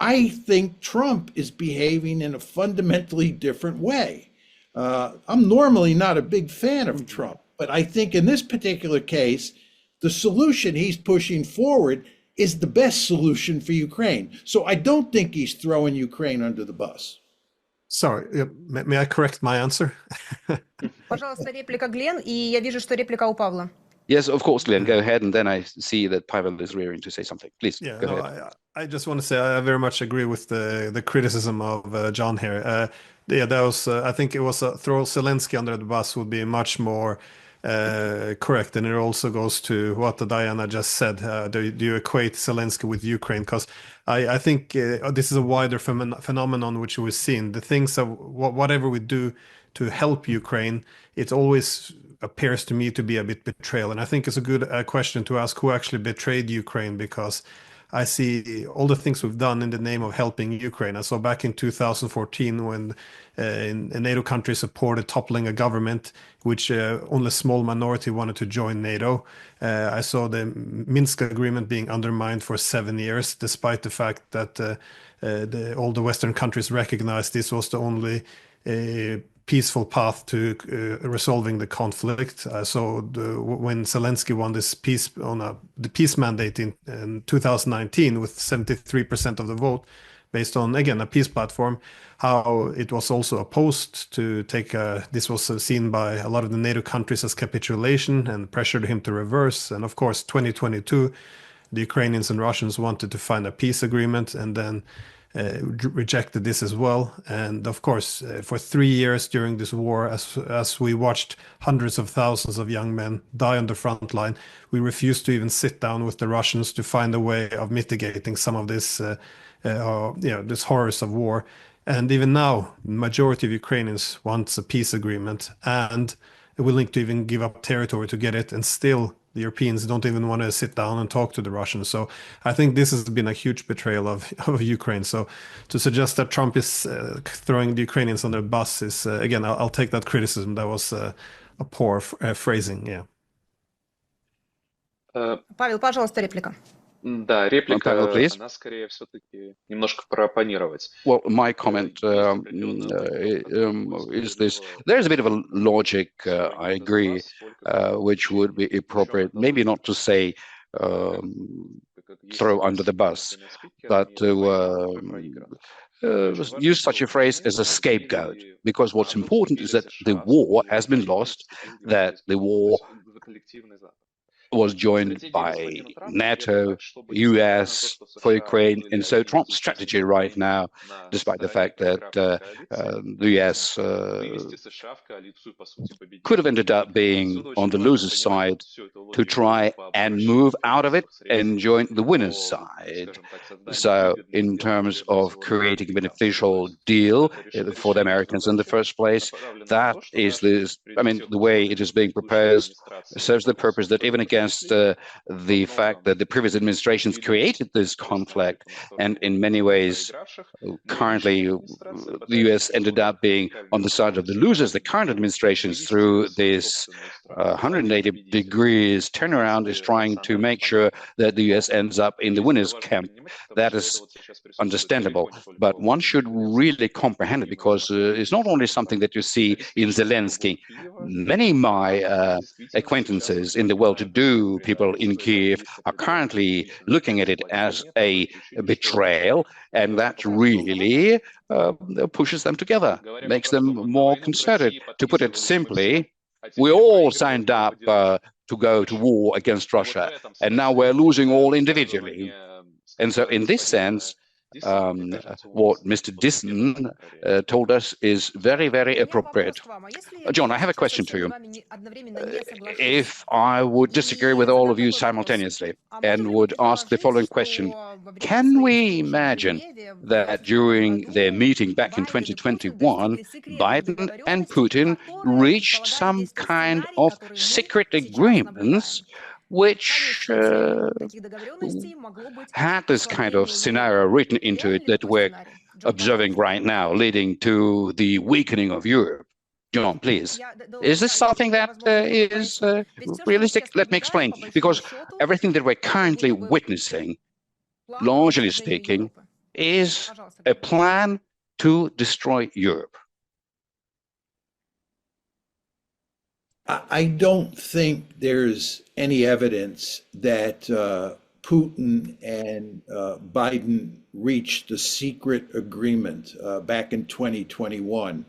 I think Trump is behaving in a fundamentally different way. I'm normally not a big fan of Trump, but I think in this particular case, the solution he's pushing forward is the best solution for Ukraine. So I don't think he's throwing Ukraine under the bus. Sorry, may I correct my answer? Пожалуйста, реплика Глен, и я вижу, что реплика у Павла. Yes, of course, Glenn, go ahead, and then I see that Pavel is rearing to say something. Please, go ahead. I just want to say I very much agree with the criticism of John here. That was, I think it was throw Zelensky under the bus would be much more correct, and it also goes to what Diana just said. Do you equate Zelensky with Ukraine? Because I think this is a wider phenomenon which we've seen. The things of whatever we do to help Ukraine, it always appears to me to be a bit betrayal. And I think it's a good question to ask who actually betrayed Ukraine, because I see all the things we've done in the name of helping Ukraine. I saw back in 2014 when NATO countries supported toppling a government which only a small minority wanted to join NATO. I saw the Minsk agreement being undermined for 7 years, despite the fact that all the Western countries recognized this was the only peaceful path to resolving the conflict. So when Zelensky won this peace on the peace mandate in 2019 with 73% of the vote, based on, again, a peace platform, how it was also opposed to take this was seen by a lot of the NATO countries as capitulation and pressured him to reverse. And of course, 2022, the Ukrainians and Russians wanted to find a peace agreement, and then rejected this as well. And of course, for 3 years during this war, as we watched hundreds of thousands of young men die on the front line, we refused to even sit down with the Russians to find a way of mitigating some of this, this horrors of war. And even now, the majority of Ukrainians wants a peace agreement and are willing to even give up territory to get it. And still, The Europeans don't even want to sit down and talk to the Russians. So I think this has been a huge betrayal of Ukraine. So to suggest that Trump is throwing the Ukrainians on the bus is, again, I'll take that criticism. That was a poor phrasing, yeah. Павел, пожалуйста, реплика. Да, реплика, Pavel, please. она скорее все-таки немножко прооппонировать. Well, my comment is this. There's a bit of a logic, I agree, which would be appropriate, maybe not to say throw under the bus, but to use such a phrase as a scapegoat, because what's important is that the war has been lost, that the war was joined by NATO, US for Ukraine, and so Trump's strategy right now, despite the fact that the US could have ended up being on the loser's side, to try and move out of it and join the winner's side. So in terms of creating a beneficial deal for the Americans in the first place, that is the way it is being proposed serves the purpose that even against the fact that the previous administrations created this conflict, and in many ways, currently, the US ended up being on the side of the losers. The current administrations, through this 180 degrees turnaround, is trying to make sure that the US ends up in the winner's camp. That is understandable, but one should really comprehend it, because it's not only something that you see in Zelensky. Many of my acquaintances in the well-to-do people in Kiev are currently looking at it as a betrayal, and that really pushes them together, makes them more concerted. To put it simply, we all signed up to go to war against Russia, and now we're losing all individually. And so in this sense, what Mr. Diesen told us is very, very appropriate. John, I have a question to you. If I would disagree with all of you simultaneously and would ask the following question, can we imagine that during their meeting back in 2021, Biden and Putin reached some kind of secret agreements which had this kind of scenario written into it that we're observing right now, leading to the weakening of Europe? John, please. Is this something that is realistic? Let me explain. Because everything that we're currently witnessing, largely speaking, is a plan to destroy Europe. I don't think there's any evidence that Putin and Biden reached a secret agreement back in 2021.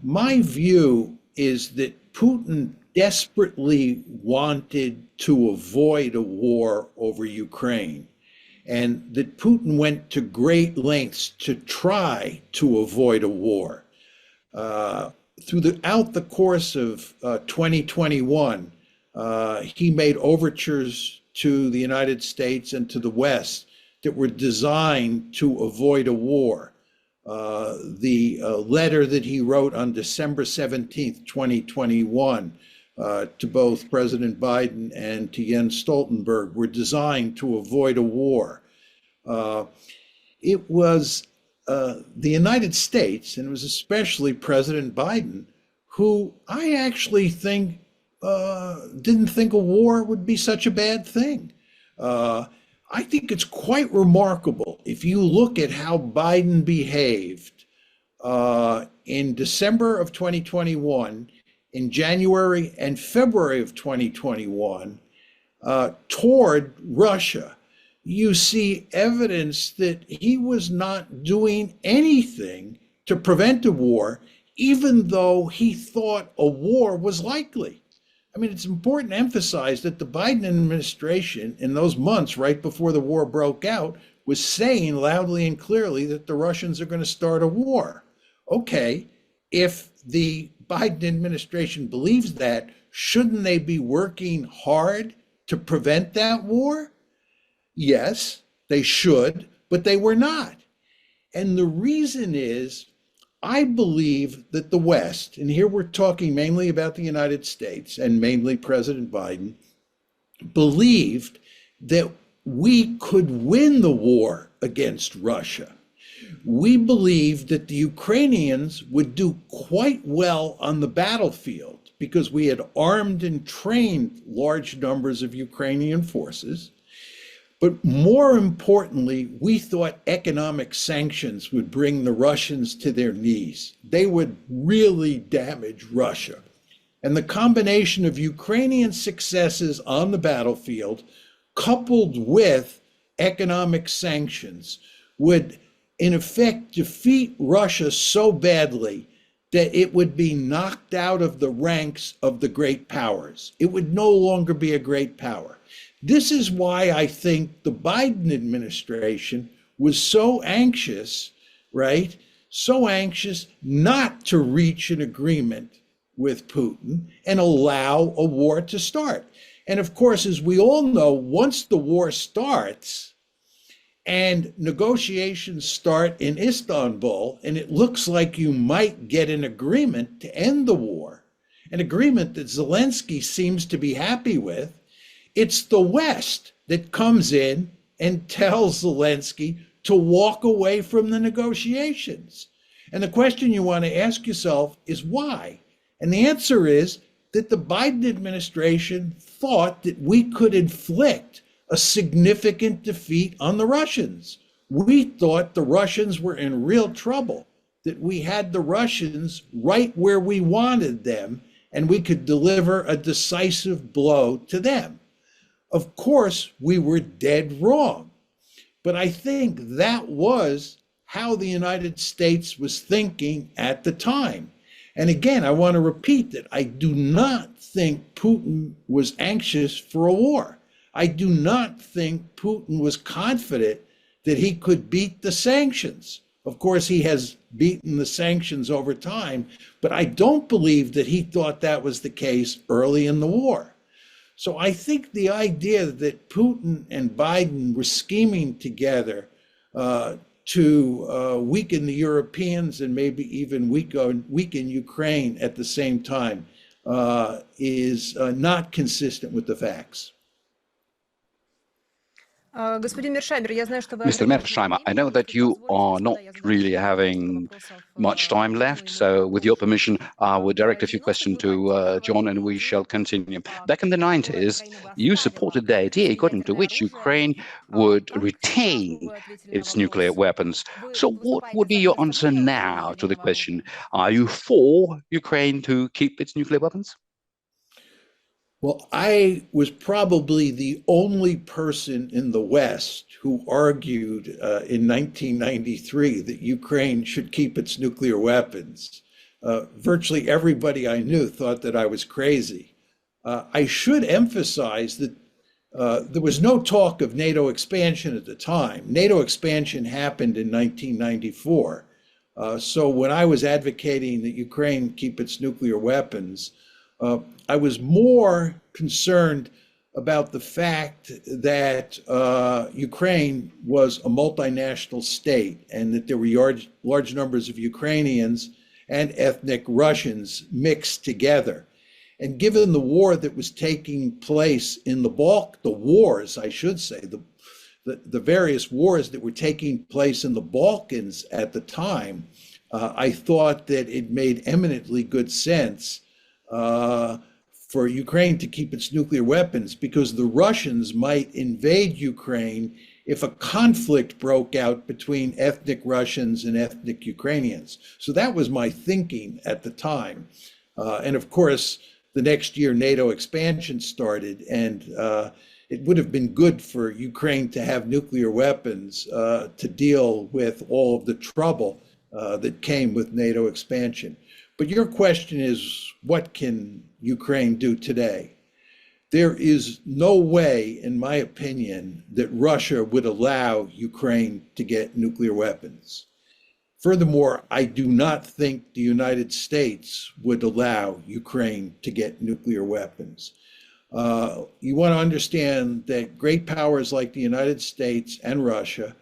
My view is that Putin desperately wanted to avoid a war over Ukraine, and that Putin went to great lengths to try to avoid a war. Throughout the course of 2021, he made overtures to the United States and to the West that were designed to avoid a war. The letter that he wrote on December 17th, 2021, to both President Biden and to Jens Stoltenberg were designed to avoid a war. It was the United States, and it was especially President Biden, who I actually think didn't think a war would be such a bad thing. I think it's quite remarkable if you look at how Biden behaved in December of 2021, in January and February of 2021, toward Russia. You see evidence that he was not doing anything to prevent a war, even though he thought a war was likely. I mean, it's important to emphasize that the Biden administration in those months right before the war broke out was saying loudly and clearly that the Russians are going to start a war. Okay, if the Biden administration believes that, shouldn't they be working hard to prevent that war? Yes, they should, but they were not. And the reason is, I believe that the West, and here we're talking mainly about the United States and mainly President Biden, believed that we could win the war against Russia. We believed that the Ukrainians would do quite well on the battlefield because we had armed and trained large numbers of Ukrainian forces. But more importantly, we thought economic sanctions would bring the Russians to their knees. They would really damage Russia. And the combination of Ukrainian successes on the battlefield, coupled with economic sanctions, would in effect defeat Russia so badly that it would be knocked out of the ranks of the great powers. It would no longer be a great power. This is why I think the Biden administration was so anxious, right? So anxious not to reach an agreement with Putin and allow a war to start. And of course, as we all know, once the war starts and negotiations start in Istanbul, and it looks like you might get an agreement to end the war, an agreement that Zelensky seems to be happy with, it's the West that comes in and tells Zelensky to walk away from the negotiations. And the question you want to ask yourself is why? And the answer is that the Biden administration thought that we could inflict a significant defeat on the Russians. We thought the Russians were in real trouble, that we had the Russians right where we wanted them, and we could deliver a decisive blow to them. Of course, we were dead wrong. But I think that was how the United States was thinking at the time. And again, I want to repeat that I do not think Putin was anxious for a war. I do not think Putin was confident that he could beat the sanctions. Of course, he has beaten the sanctions over time, but I don't believe that he thought that was the case early in the war. So I think the idea that Putin and Biden were scheming together to weaken the Europeans and maybe even weaken Ukraine at the same time is not consistent with the facts. Mr. Mearsheimer, I know that you are not really having much time left, so with your permission, I will direct a few questions to John and we shall continue. Back in the 90s, you supported the idea according to which Ukraine would retain its nuclear weapons. So what would be your answer now to the question? Are you for Ukraine to keep its nuclear weapons? Well, I was probably the only person in the West who argued in 1993 that Ukraine should keep its nuclear weapons. Virtually everybody I knew thought that I was crazy. I should emphasize that there was no talk of NATO expansion at the time. NATO expansion happened in 1994. So when I was advocating that Ukraine keep its nuclear weapons, I was more concerned about the fact that Ukraine was a multinational state and that there were large numbers of Ukrainians and ethnic Russians mixed together. And given the war that was taking place in the wars, I should say, the various wars that were taking place in the Balkans at the time, I thought that it made eminently good sense for Ukraine to keep its nuclear weapons because the Russians might invade Ukraine if a conflict broke out between ethnic Russians and ethnic Ukrainians. So that was my thinking at the time. And of course, the next year NATO expansion started, and it would have been good for Ukraine to have nuclear weapons to deal with all of the trouble that came with NATO expansion. But your question is, what can Ukraine do today? There is no way, in my opinion, that Russia would allow Ukraine to get nuclear weapons. Furthermore, I do not think the United States would allow Ukraine to get nuclear weapons. You want to understand that great powers like the United States and Russia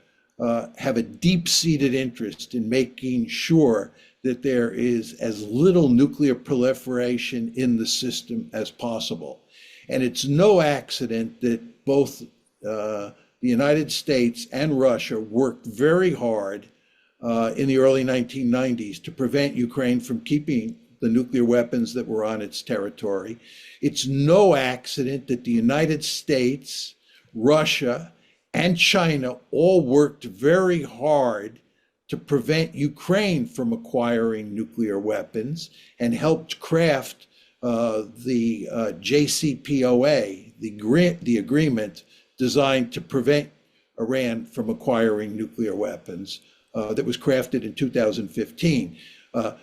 have a deep-seated interest in making sure that there is as little nuclear proliferation in the system as possible. And it's no accident that both the United States and Russia worked very hard in the early 1990s to prevent Ukraine from keeping the nuclear weapons that were on its territory. It's no accident that the United States, Russia, and China all worked very hard to prevent Ukraine from acquiring nuclear weapons and helped craft the JCPOA, the agreement designed to prevent Iran from acquiring nuclear weapons that was crafted in 2015.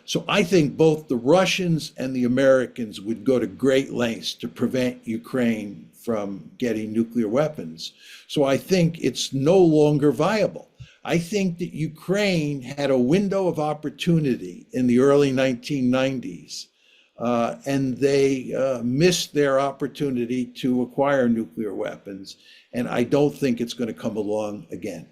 So I think both the Russians and the Americans would go to great lengths to prevent Ukraine from getting nuclear weapons. So I think it's no longer viable. I think that Ukraine had a window of opportunity in the early 1990s, and they missed their opportunity to acquire nuclear weapons. And I don't think it's going to come along again.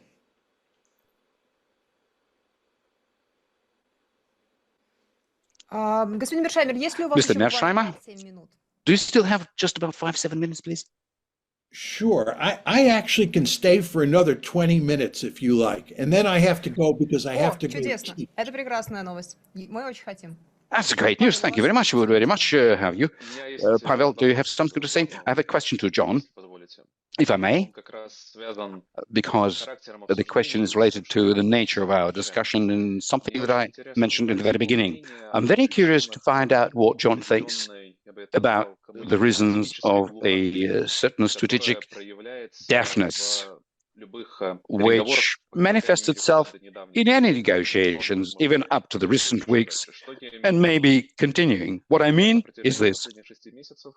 Господин Мершаймер, есть ли у вас Mr. еще буквально Mearsheimer, 5-7 минут? do you still have just about 5-7 minutes, please? Sure. I actually can stay for another 20 minutes if you like. And then I have to go because I have to go. Чудесно. Это прекрасная новость. Мы очень хотим. That's great news. Thank you very much. We would very much have you. Pavel, do you have something to say? I have a question to John, if I may, because the question is related to the nature of our discussion and something that I mentioned in the very beginning. I'm very curious to find out what John thinks about the reasons of a certain strategic deafness which manifests itself in any negotiations, even up to the recent weeks, and maybe continuing. What I mean is this.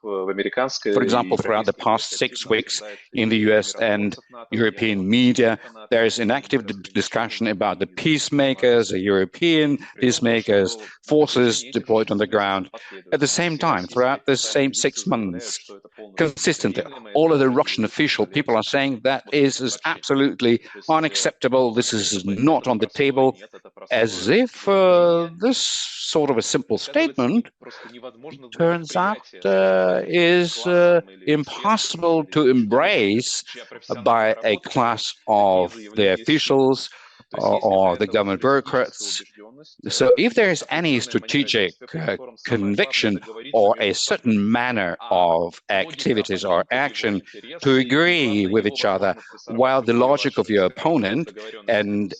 For example, throughout the past 6 weeks in the US and European media, there is an active discussion about the peacemakers, the European peacemakers, forces deployed on the ground. At the same time, throughout the same 6 months, consistently, all of the Russian official people are saying that is absolutely unacceptable. This is not on the table, as if this sort of a simple statement turns out is impossible to embrace by a class of the officials or the government bureaucrats. So if there is any strategic conviction or a certain manner of activities or action to agree with each other, while the logic of your opponent and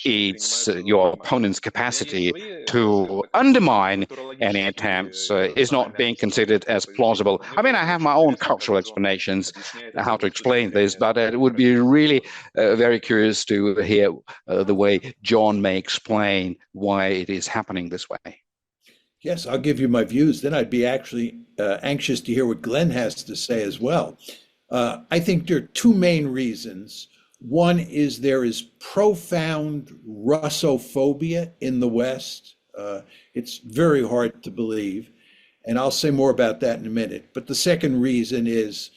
it's your opponent's capacity to undermine any attempts is not being considered as plausible. I mean, I have my own cultural explanations how to explain this, but it would be really very curious to hear the way John may explain why it is happening this way. Yes, I'll give you my views. Then I'd be actually anxious to hear what Glenn has to say as well. I think there are 2 main reasons. One is there is profound Russophobia in the West. It's very hard to believe, and I'll say more about that in a minute. But the second reason is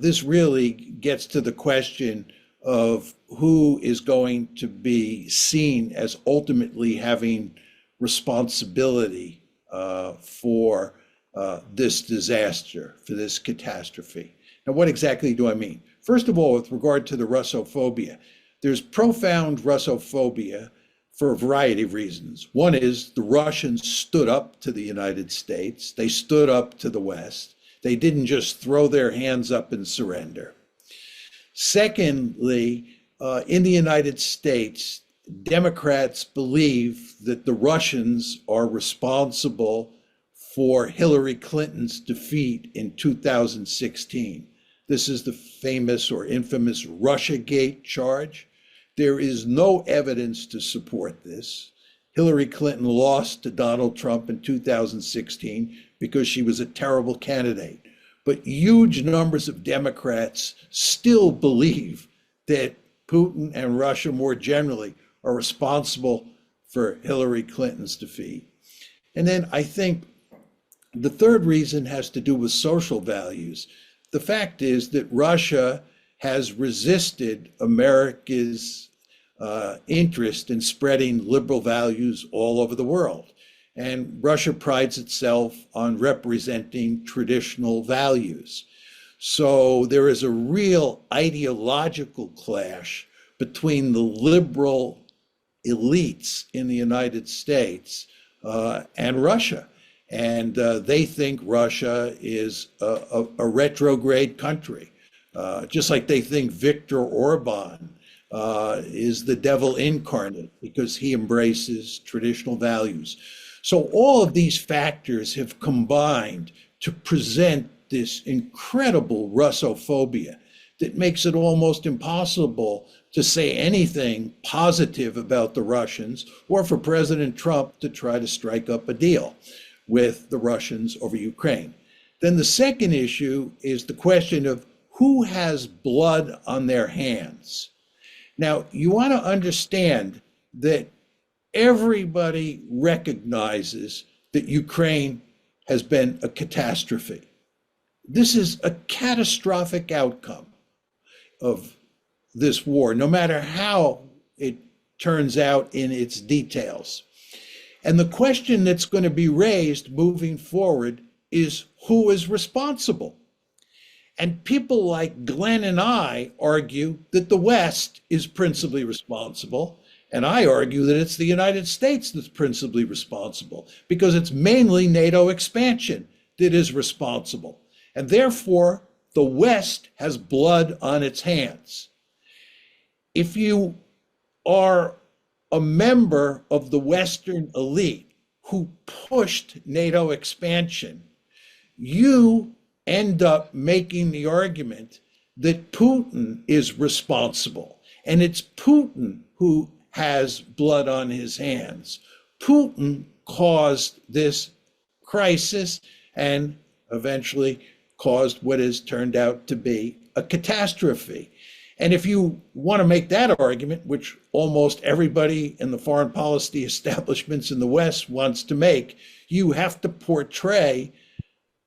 this really gets to the question of who is going to be seen as ultimately having responsibility for this disaster, for this catastrophe. Now, what exactly do I mean? First of all, with regard to the Russophobia, there's profound Russophobia for a variety of reasons. One is the Russians stood up to the United States. They stood up to the West. They didn't just throw their hands up and surrender. Secondly, in the United States, Democrats believe that the Russians are responsible for Hillary Clinton's defeat in 2016. This is the famous or infamous Russiagate charge. There is no evidence to support this. Hillary Clinton lost to Donald Trump in 2016 because she was a terrible candidate. But huge numbers of Democrats still believe that Putin and Russia more generally are responsible for Hillary Clinton's defeat. And then I think the third reason has to do with social values. The fact is that Russia has resisted America's interest in spreading liberal values all over the world. And Russia prides itself on representing traditional values. So there is a real ideological clash between the liberal elites in the United States and Russia. And they think Russia is a retrograde country, just like they think Viktor Orban is the devil incarnate because he embraces traditional values. So all of these factors have combined to present this incredible Russophobia that makes it almost impossible to say anything positive about the Russians or for President Trump to try to strike up a deal with the Russians over Ukraine. Then the second issue is the question of who has blood on their hands. Now, you want to understand that everybody recognizes that Ukraine has been a catastrophe. This is a catastrophic outcome of this war, no matter how it turns out in its details. And the question that's going to be raised moving forward is who is responsible? And people like Glenn and I argue that the West is principally responsible. And I argue that it's the United States that's principally responsible because it's mainly NATO expansion that is responsible. And therefore, the West has blood on its hands. If you are a member of the Western elite who pushed NATO expansion, you end up making the argument that Putin is responsible. And it's Putin who has blood on his hands. Putin caused this crisis and eventually caused what has turned out to be a catastrophe. And if you want to make that argument, which almost everybody in the foreign policy establishments in the West wants to make, you have to portray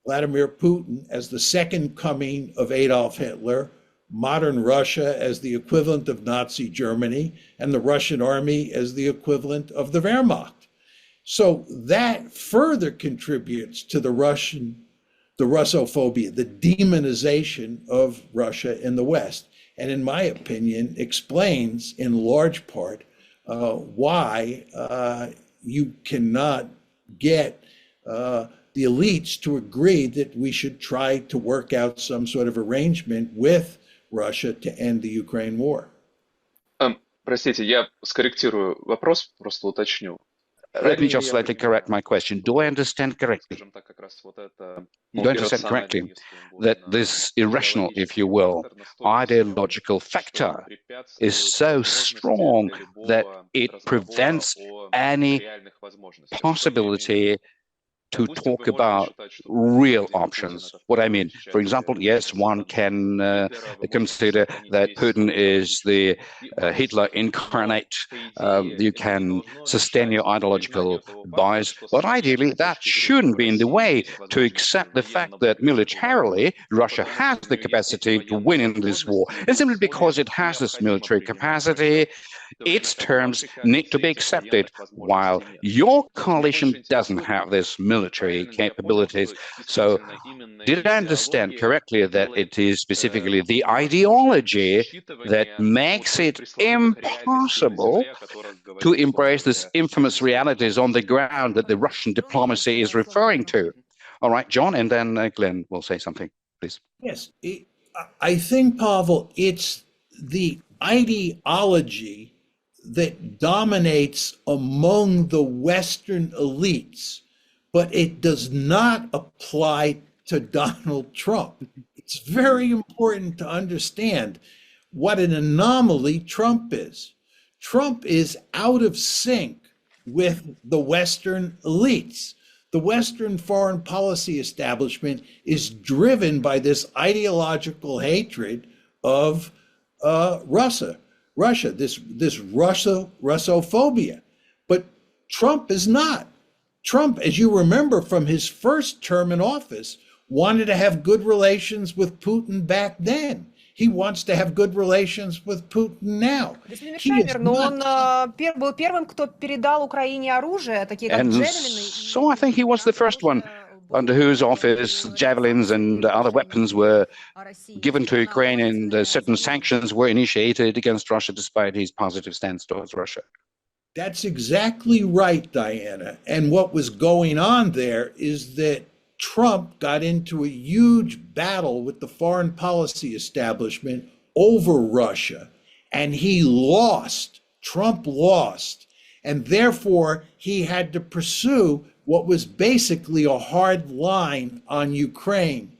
Vladimir Putin as the second coming of Adolf Hitler, modern Russia as the equivalent of Nazi Germany, and the Russian army as the equivalent of the Wehrmacht. So that further contributes to the Russophobia, the demonization of Russia in the West. And in my opinion, explains in large part why you cannot get the elites to agree that we should try to work out some sort of arrangement with Russia to end the Ukraine war. Простите, я скорректирую вопрос, просто уточню. Let me just slightly correct my question. Do I understand correctly? Do I understand correctly that this irrational, if you will, ideological factor is so strong that it prevents any possibility to talk about real options? What I mean, for example, yes, one can consider that Putin is the Hitler incarnate. You can sustain your ideological bias, but ideally that shouldn't be in the way to accept the fact that militarily Russia has the capacity to win in this war. And simply because it has this military capacity, its terms need to be accepted, while your coalition doesn't have this military capabilities. So did I understand correctly that it is specifically the ideology that makes it impossible to embrace these infamous realities on the ground that the Russian diplomacy is referring to? All right, John, and then Glenn will say something, please. Yes, I think, Pavel, it's the ideology that dominates among the Western elites, but it does not apply to Donald Trump. It's very important to understand what an anomaly Trump is. Trump is out of sync with the Western elites. The Western foreign policy establishment is driven by this ideological hatred of Russia, this Russophobia. But Trump is not. Trump, as you remember from his first term in office, wanted to have good relations with Putin back then. He wants to have good relations with Putin now. Господин He is Mearsheimer, но он not. был первым, кто передал Украине оружие, такие как And джавелины. so I think he was the first one under whose office javelins and other weapons were given to Ukraine, and certain sanctions were initiated against Russia despite his positive stance towards Russia. That's exactly right, Diana. And what was going on there is that Trump got into a huge battle with the foreign policy establishment over Russia, and he lost. Trump lost. And therefore, he had to pursue what was basically a hard line on Ukraine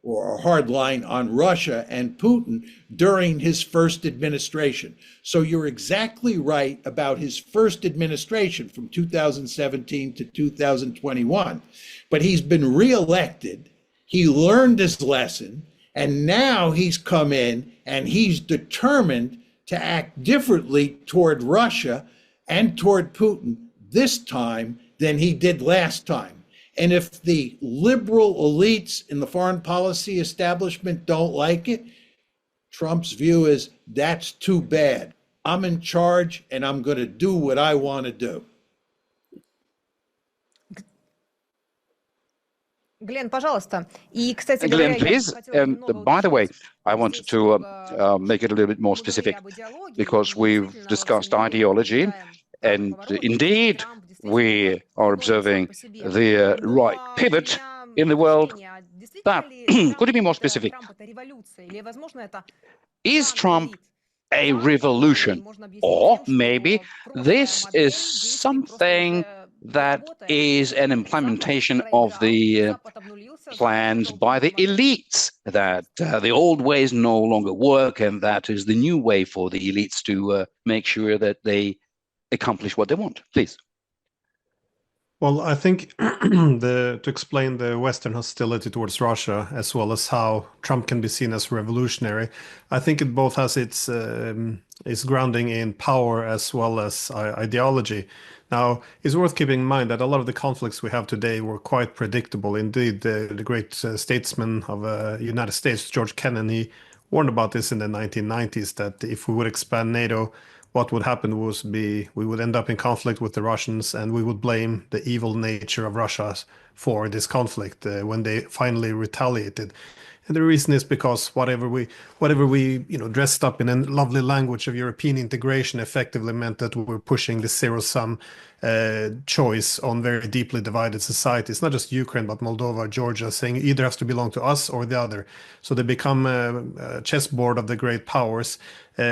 or a hard line on Russia and Putin during his first administration. So you're exactly right about his first administration from 2017 to 2021. But he's been reelected, he learned his lesson, and now he's come in and he's determined to act differently toward Russia and toward Putin this time than he did last time. And if the liberal elites in the foreign policy establishment don't like it, Trump's view is that's too bad. I'm in charge and I'm going to do what I want to do. Глен, пожалуйста. И, кстати Glenn, говоря, please. And by the way, I wanted to make it a little bit more specific because we've discussed ideology, and indeed we are observing the right pivot in the world. But could you be more specific? Is Trump a revolution? Or maybe this is something that is an implementation of the plans by the elites, that the old ways no longer work, and that is the new way for the elites to make sure that they accomplish what they want. Please. Well, I think to explain the Western hostility towards Russia, as well as how Trump can be seen as revolutionary, I think it both has its grounding in power as well as ideology. Now, it's worth keeping in mind that a lot of the conflicts we have today were quite predictable. Indeed, the great statesman of the United States, George Kennedy, warned about this in the 1990s, that if we would expand NATO, what would happen we would end up in conflict with the Russians, and we would blame the evil nature of Russia for this conflict when they finally retaliated. And the reason is because whatever we dressed up in a lovely language of European integration effectively meant that we were pushing the zero-sum choice on very deeply divided societies, not just Ukraine, but Moldova, Georgia, saying either has to belong to us or the other. So they become a chessboard of the great powers,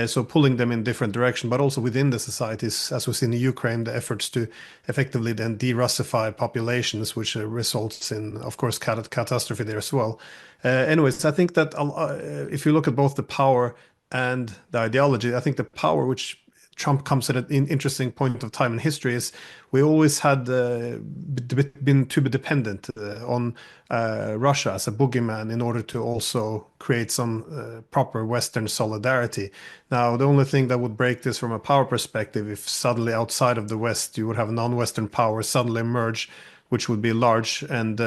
so pulling them in different direction, but also within the societies, as we see in Ukraine, the efforts to effectively then de-Russify populations, which results in, of course, catastrophe there as well. Anyways, I think that if you look at both the power and the ideology, I think the power, which Trump comes at an interesting point of time in history, is we always had been too dependent on Russia as a boogeyman in order to also create some proper Western solidarity. Now, the only thing that would break this from a power perspective, if suddenly outside of the West you would have non-Western powers suddenly emerge, which would be large and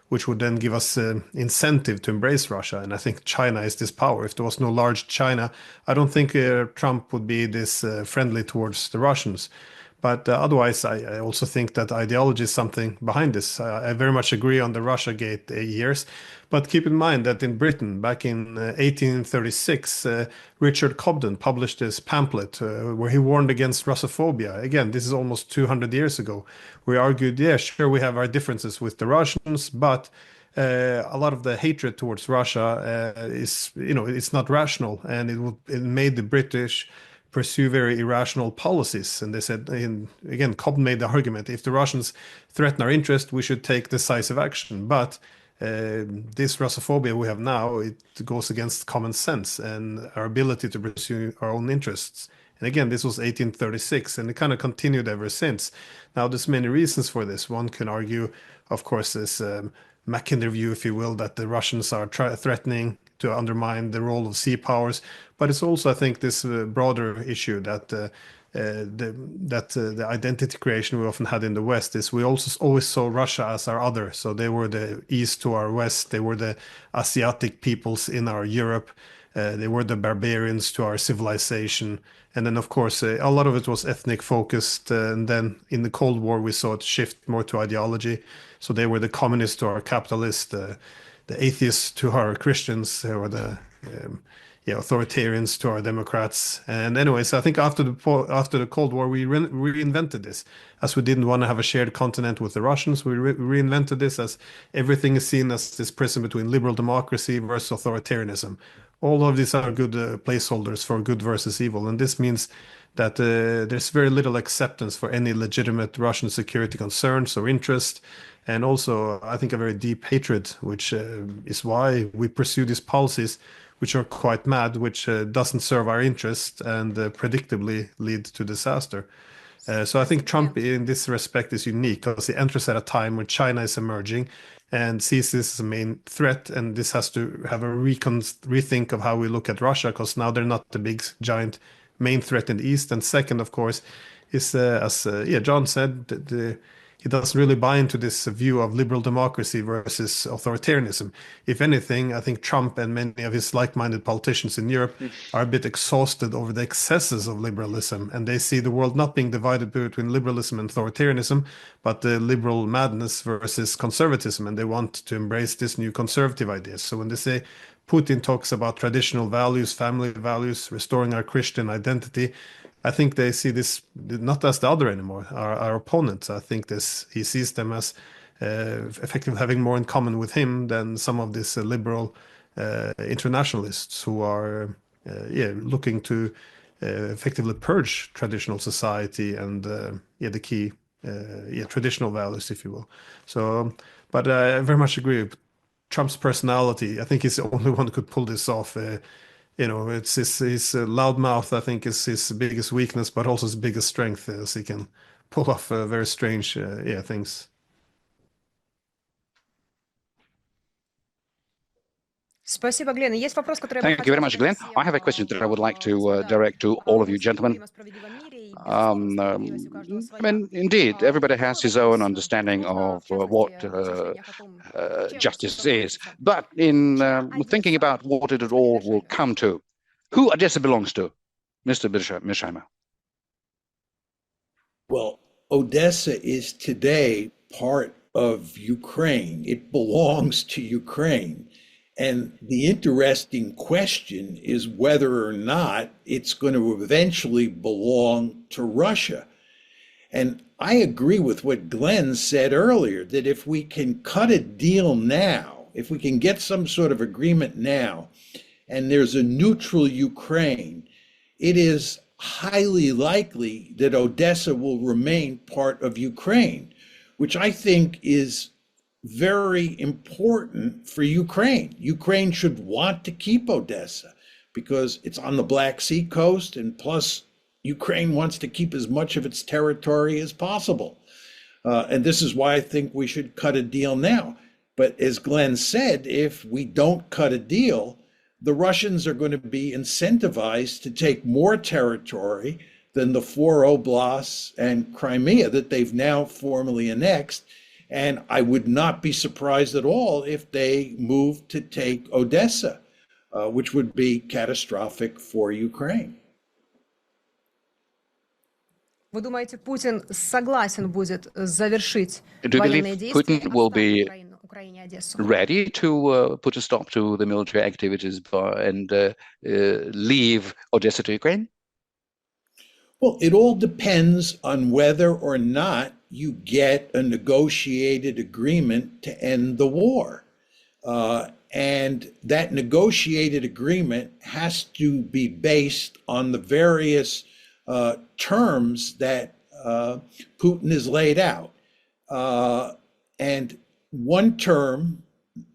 which would then give us incentive to embrace Russia. And I think China is this power. If there was no large China, I don't think Trump would be this friendly towards the Russians. But otherwise, I also think that ideology is something behind this. I very much agree on the Russiagate years. But keep in mind that in Britain, back in 1836, Richard Cobden published this pamphlet where he warned against Russophobia. Again, this is almost 200 years ago. We argued, yeah, sure, we have our differences with the Russians, but a lot of the hatred towards Russia is, it's not rational, and it made the British pursue very irrational policies. And they said, again, Cobden made the argument, if the Russians threaten our interest, we should take decisive action. But this Russophobia we have now, it goes against common sense and our ability to pursue our own interests. And again, this was 1836, and it kind of continued ever since. Now, there's many reasons for this. One can argue, of course, this Mackinder view, if you will, that the Russians are threatening to undermine the role of sea powers. But it's also, I think, this broader issue that the identity creation we often had in the West is we also always saw Russia as our other. So they were the East to our West. They were the Asiatic peoples in our Europe. They were the barbarians to our civilization. And then, of course, a lot of it was ethnic focused. And then in the Cold War, we saw it shift more to ideology. So they were the communists to our capitalists, the atheists to our Christians, or the authoritarians to our Democrats. And anyways, I think after the Cold War, we reinvented this. As we didn't want to have a shared continent with the Russians, we reinvented this as everything is seen as this prism between liberal democracy versus authoritarianism. All of these are good placeholders for good versus evil. And this means that there's very little acceptance for any legitimate Russian security concerns or interest. And also, I think, a very deep hatred, which is why we pursue these policies, which are quite mad, which doesn't serve our interest and predictably lead to disaster. So I think Trump in this respect is unique because he enters at a time when China is emerging and sees this as a main threat. And this has to have a rethink of how we look at Russia, because now they're not the big, giant main threat in the East. And second, of course, is, as John said, he doesn't really buy into this view of liberal democracy versus authoritarianism. If anything, I think Trump and many of his like-minded politicians in Europe are a bit exhausted over the excesses of liberalism, and they see the world not being divided between liberalism and authoritarianism, but the liberal madness versus conservatism, and they want to embrace this new conservative ideas. So when they say Putin talks about traditional values, family values, restoring our Christian identity, I think they see this not as the other anymore, our opponents. I think he sees them as effectively having more in common with him than some of these liberal internationalists who are looking to effectively purge traditional society and the key traditional values, if you will. So, but I very much agree with Trump's personality. I think he's the only one who could pull this off. It's his loud mouth, I think, is his biggest weakness, but also his biggest strength, as he can pull off very strange things. Thank you very much, Glenn. I have a question that I would like to direct to all of you gentlemen. Indeed, everybody has his own understanding of what justice is. But in thinking about what it all will come to, who Odessa belongs to, Mr. Mearsheimer? Well, Odessa is today part of Ukraine. It belongs to Ukraine. And the interesting question is whether or not it's going to eventually belong to Russia. And I agree with what Glenn said earlier, that if we can cut a deal now, if we can get some sort of agreement now, and there's a neutral Ukraine, it is highly likely that Odessa will remain part of Ukraine, which I think is very important for Ukraine. Ukraine should want to keep Odessa because it's on the Black Sea coast, and plus Ukraine wants to keep as much of its territory as possible. And this is why I think we should cut a deal now. But as Glenn said, if we don't cut a deal, the Russians are going to be incentivized to take more territory than the 4 oblasts and Crimea that they've now formally annexed. And I would not be surprised at all if they move to take Odessa, which would be catastrophic for Ukraine. Вы думаете, Путин согласен будет завершить военные действия? Putin will be ready to put a stop to the military activities and leave Odessa to Ukraine? Well, it all depends on whether or not you get a negotiated agreement to end the war. And that negotiated agreement has to be based on the various terms that Putin has laid out. And one term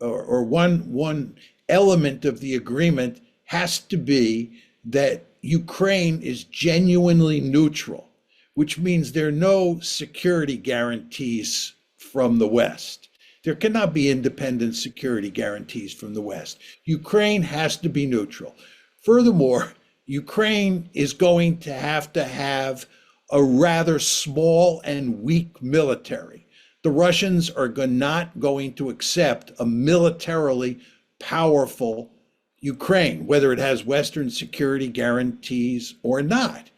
or one element of the agreement has to be that Ukraine is genuinely neutral, which means there are no security guarantees from the West. There cannot be independent security guarantees from the West. Ukraine has to be neutral. Furthermore, Ukraine is going to have a rather small and weak military. The Russians are not going to accept a militarily powerful Ukraine, whether it has Western security guarantees or not.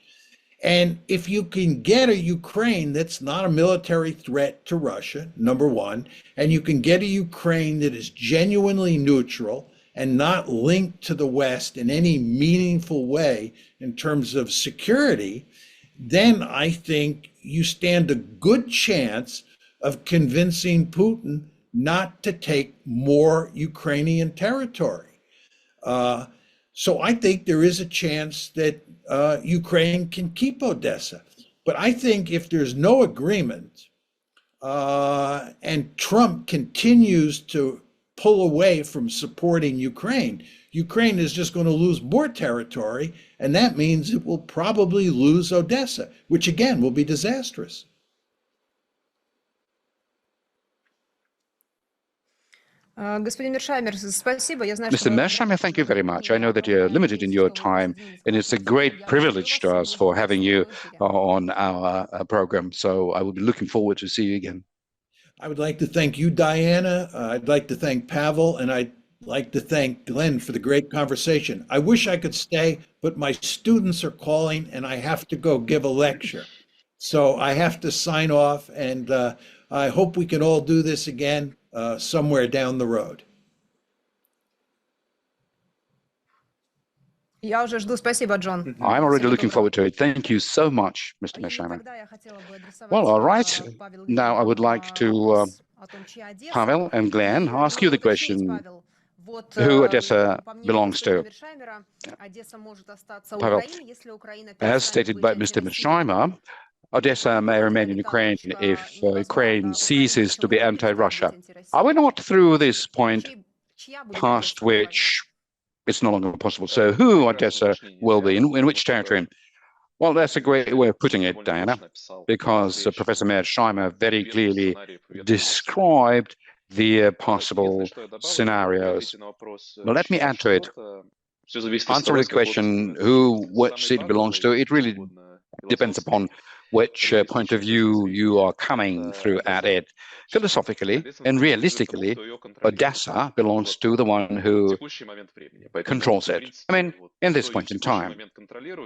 And if you can get a Ukraine that's not a military threat to Russia, number one, and you can get a Ukraine that is genuinely neutral and not linked to the West in any meaningful way in terms of security, then I think you stand a good chance of convincing Putin not to take more Ukrainian territory. So I think there is a chance that Ukraine can keep Odessa. But I think if there's no agreement and Trump continues to pull away from supporting Ukraine, Ukraine is just going to lose more territory, and that means it will probably lose Odessa, which again will be disastrous. Mr. Mearsheimer, thank you very much. I know that you're limited in your time, and it's a great privilege to us for having you on our program. So I will be looking forward to see you again. I would like to thank you, Diana. I'd like to thank Pavel, and I'd like to thank Glenn for the great conversation. I wish I could stay, but my students are calling, and I have to go give a lecture. So I have to sign off, and I hope we can all do this again somewhere down the road. I'm already looking forward to it. Thank you so much, Mr. Mearsheimer. Well, all right. Now I would like to, Pavel and Glenn, ask you the question, who Odessa belongs to. Pavel, as stated by Mr. Mearsheimer, Odessa may remain in Ukraine if Ukraine ceases to be anti-Russia. Are we not through this point past which it's no longer possible? So who Odessa will be, in which territory? Well, that's a great way of putting it, Diana, because Professor Mearsheimer very clearly described the possible scenarios. But let me add to it. Answering the question, which city belongs to, it really depends upon which point of view you are coming through at it. Philosophically and realistically, Odessa belongs to the one who controls it. I mean, in this point in time.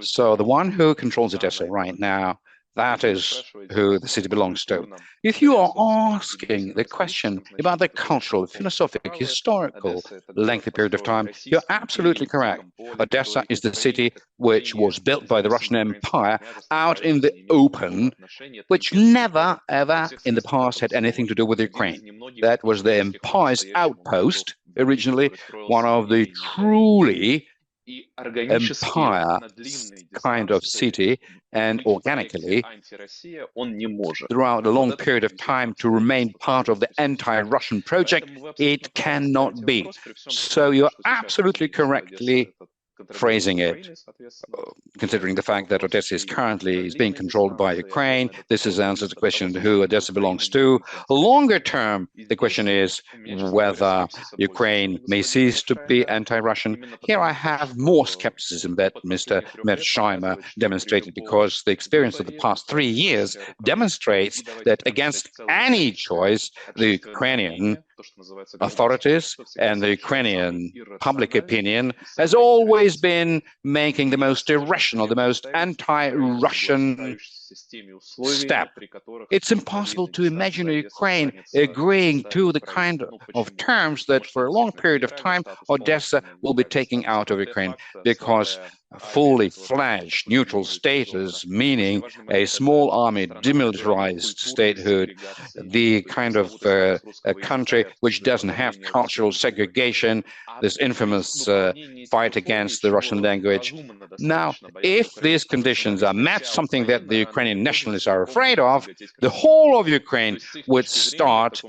So the one who controls Odessa right now, that is who the city belongs to. If you are asking the question about the cultural, philosophic, historical lengthy period of time, you're absolutely correct. Odessa is the city which was built by the Russian Empire out in the open, which never, ever in the past had anything to do with Ukraine. That was the empire's outpost, originally one of the truly empire kind of city, and organically, throughout a long period of time, to remain part of the anti-Russian project, it cannot be. So you're absolutely correctly phrasing it, considering the fact that Odessa is currently being controlled by Ukraine. This is answers the question who Odessa belongs to. Longer term, the question is whether Ukraine may cease to be anti-Russian. Here I have more skepticism that Mr. Mearsheimer demonstrated, because the experience of the past 3 years demonstrates that against any choice, the Ukrainian authorities and the Ukrainian public opinion has always been making the most irrational, the most anti-Russian step. It's impossible to imagine Ukraine agreeing to the kind of terms that for a long period of time Odessa will be taking out of Ukraine, because fully fledged neutral status, meaning a small army, demilitarized statehood, the kind of a country which doesn't have cultural segregation, this infamous fight against the Russian language. Now, if these conditions are met, something that the Ukrainian nationalists are afraid of, the whole of Ukraine would start,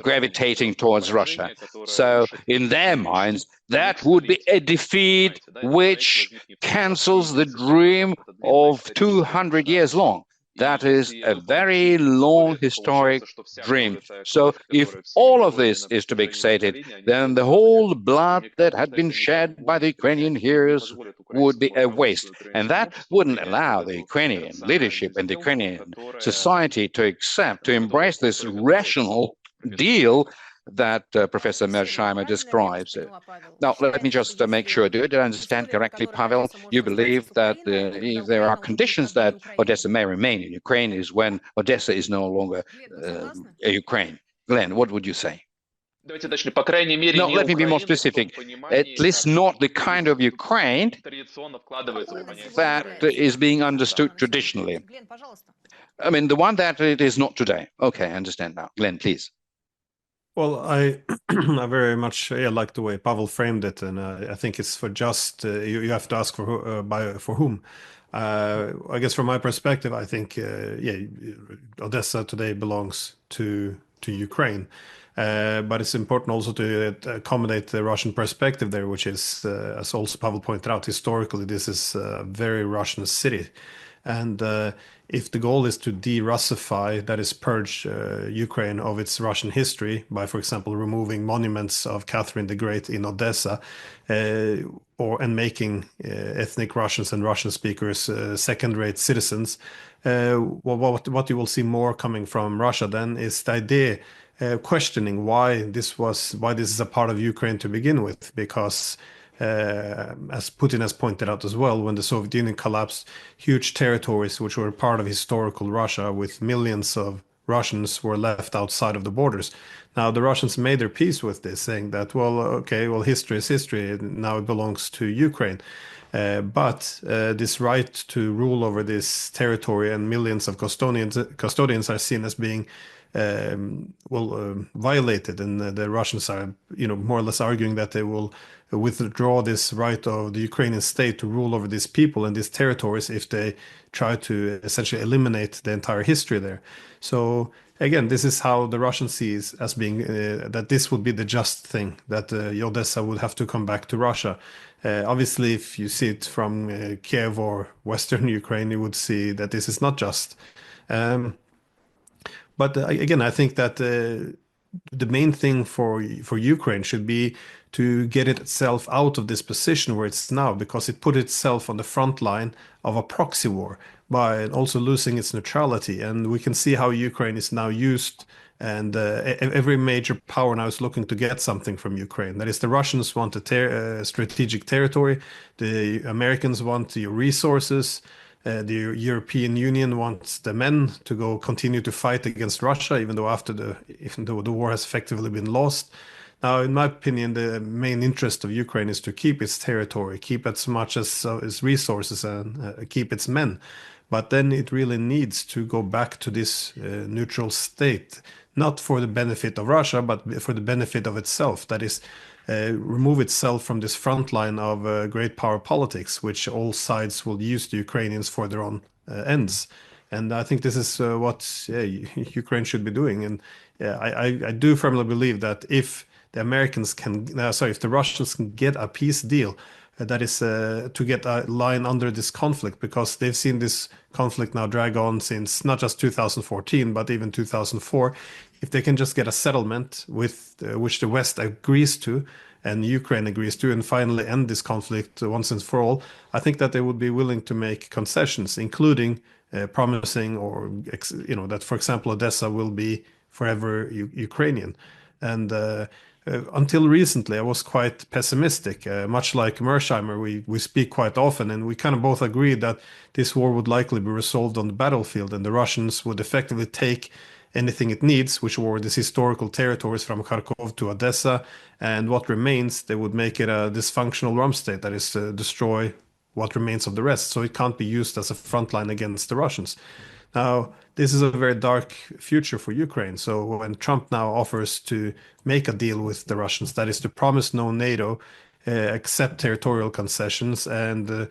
gravitating towards Russia. So in their minds, that would be a defeat which cancels the dream of 200 years long. That is a very long historic dream. So if all of this is to be excited, then the whole blood that had been shed by the Ukrainian heroes would be a waste. And that wouldn't allow the Ukrainian leadership and the Ukrainian society to accept, to embrace this rational deal that Professor Mearsheimer describes. Now, let me just make sure, did I understand correctly, Pavel? You believe that if there are conditions that Odessa may remain in Ukraine is when Odessa is no longer Ukraine. Glenn, what would you say? No, let me be more specific. At least not the kind of Ukraine that is being understood traditionally. I mean, the one that it is not today. Okay, I understand now. Glenn, please. Well, I I very much like the way Pavel framed it, and I think it's for just you have to ask for whom. I guess from my perspective, I think Odessa today belongs to Ukraine, but it's important also to accommodate the Russian perspective there, which is, as also Pavel pointed out, historically this is a very Russian city. And if the goal is to de-Russify, that is purge Ukraine of its Russian history by, for example, removing monuments of Catherine the Great in Odessa, and making ethnic Russians and Russian speakers second-rate citizens, what you will see more coming from Russia then is the idea questioning why this is a part of Ukraine to begin with, because as Putin has pointed out as well, when the Soviet Union collapsed, huge territories which were part of historical Russia with millions of Russians were left outside of the borders. Now the Russians made their peace with this, saying that, history is history, and now it belongs to Ukraine. But this right to rule over this territory and millions of custodians are seen as being violated, and the Russians are, more or less arguing that they will withdraw this right of the Ukrainian state to rule over these people and these territories if they try to essentially eliminate the entire history there. So again, this is how the Russians sees as being that this would be the just thing, that Odessa would have to come back to Russia. Obviously, if you see it from Kiev or Western Ukraine, you would see that this is not just. But again, I think that the main thing for Ukraine should be to get itself out of this position where it's now, because it put itself on the front line of a proxy war by also losing its neutrality. And we can see how Ukraine is now used, and every major power now is looking to get something from Ukraine. That is, the Russians want a strategic territory, the Americans want the resources, the European Union wants the men to continue to fight against Russia, even though the war has effectively been lost. Now, in my opinion, the main interest of Ukraine is to keep its territory, keep as much as its resources, and keep its men. But then it really needs to go back to this neutral state, not for the benefit of Russia, but for the benefit of itself. That is, remove itself from this front line of great power politics, which all sides will use the Ukrainians for their own ends. And I think this is what Ukraine should be doing. And I do firmly believe that if the if the Russians can get a peace deal, that is to get a line under this conflict, because they've seen this conflict now drag on since not just 2014, but even 2004. If they can just get a settlement with which the West agrees to and Ukraine agrees to, and finally end this conflict once and for all, I think that they would be willing to make concessions, including promising that, for example, Odessa will be forever Ukrainian. And until recently, I was quite pessimistic. Much like Mearsheimer, we speak quite often, and we kind of both agreed that this war would likely be resolved on the battlefield, and the Russians would effectively take anything it needs, which were these historical territories from Kharkov to Odessa, and what remains, they would make it a dysfunctional rump state, that is, destroy what remains of the rest, so it can't be used as a front line against the Russians. Now, this is a very dark future for Ukraine. So when Trump now offers to make a deal with the Russians, that is to promise no NATO, accept territorial concessions, and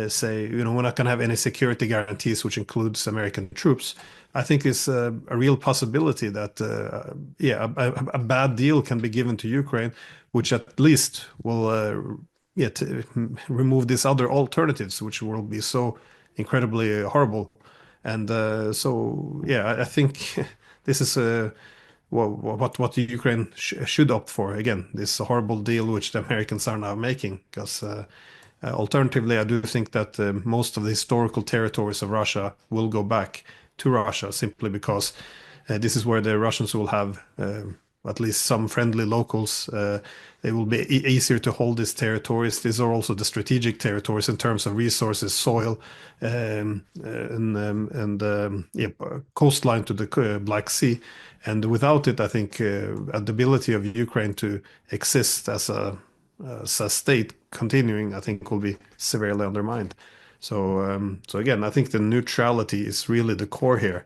say, we're not going to have any security guarantees, which includes American troops, I think is a real possibility that, a bad deal can be given to Ukraine, which at least will remove these other alternatives, which will be so incredibly horrible. And so, yeah, I think this is what the Ukraine should opt for. Again, this horrible deal which the Americans are now making, because alternatively, I do think that most of the historical territories of Russia will go back to Russia simply because this is where the Russians will have at least some friendly locals. It will be easier to hold these territories. These are also the strategic territories in terms of resources, soil, and coastline to the Black Sea. And without it, I think the ability of Ukraine to exist as a state continuing, I think, will be severely undermined. So, so again, I think the neutrality is really the core here.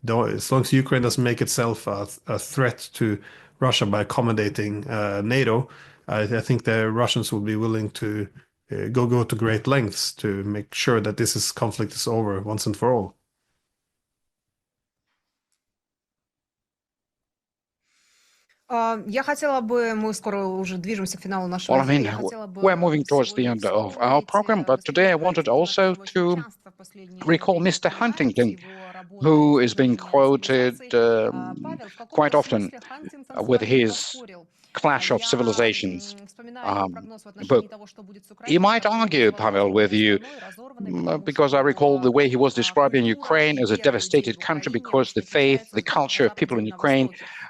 Though, as long as Ukraine doesn't make itself a threat to Russia by accommodating NATO, I think the Russians will be willing to go to great lengths to make sure that this conflict is over once and for all. Я хотела бы, мы скоро уже движемся к финалу нашего Well, I mean, эфира, я хотела бы we're moving towards the end of our program, but today I wanted also to recall Mr. Huntington, who is being quoted quite often with his Clash of Civilizations book. He might argue, Pavel, with you, because I recall the way he was describing Ukraine as a devastated country because the faith, the culture of people in Ukraine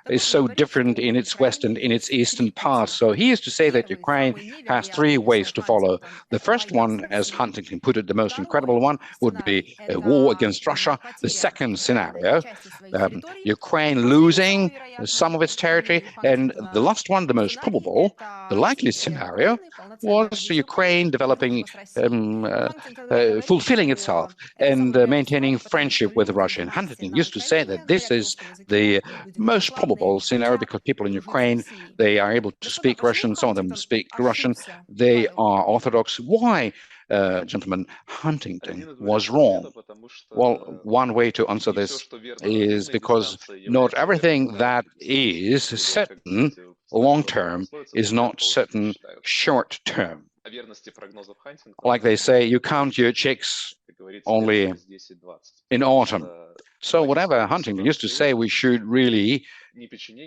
is so different in its west and in its eastern parts. So he used to say that Ukraine has three ways to follow. The first one, as Huntington put it, the most incredible one, would be a war against Russia. The second scenario, Ukraine losing some of its territory. And the last one, the most probable, the likely scenario, was Ukraine developing, fulfilling itself and maintaining friendship with Russia. And Huntington used to say that this is the most probable scenario because people in Ukraine, they are able to speak Russian. Some of them speak Russian. They are Orthodox. Why, gentleman, Huntington was wrong? Well, one way to answer this is because not everything that is certain long-term is not certain short-term. Like they say, you count your chicks only in autumn. So whatever Huntington used to say, we should really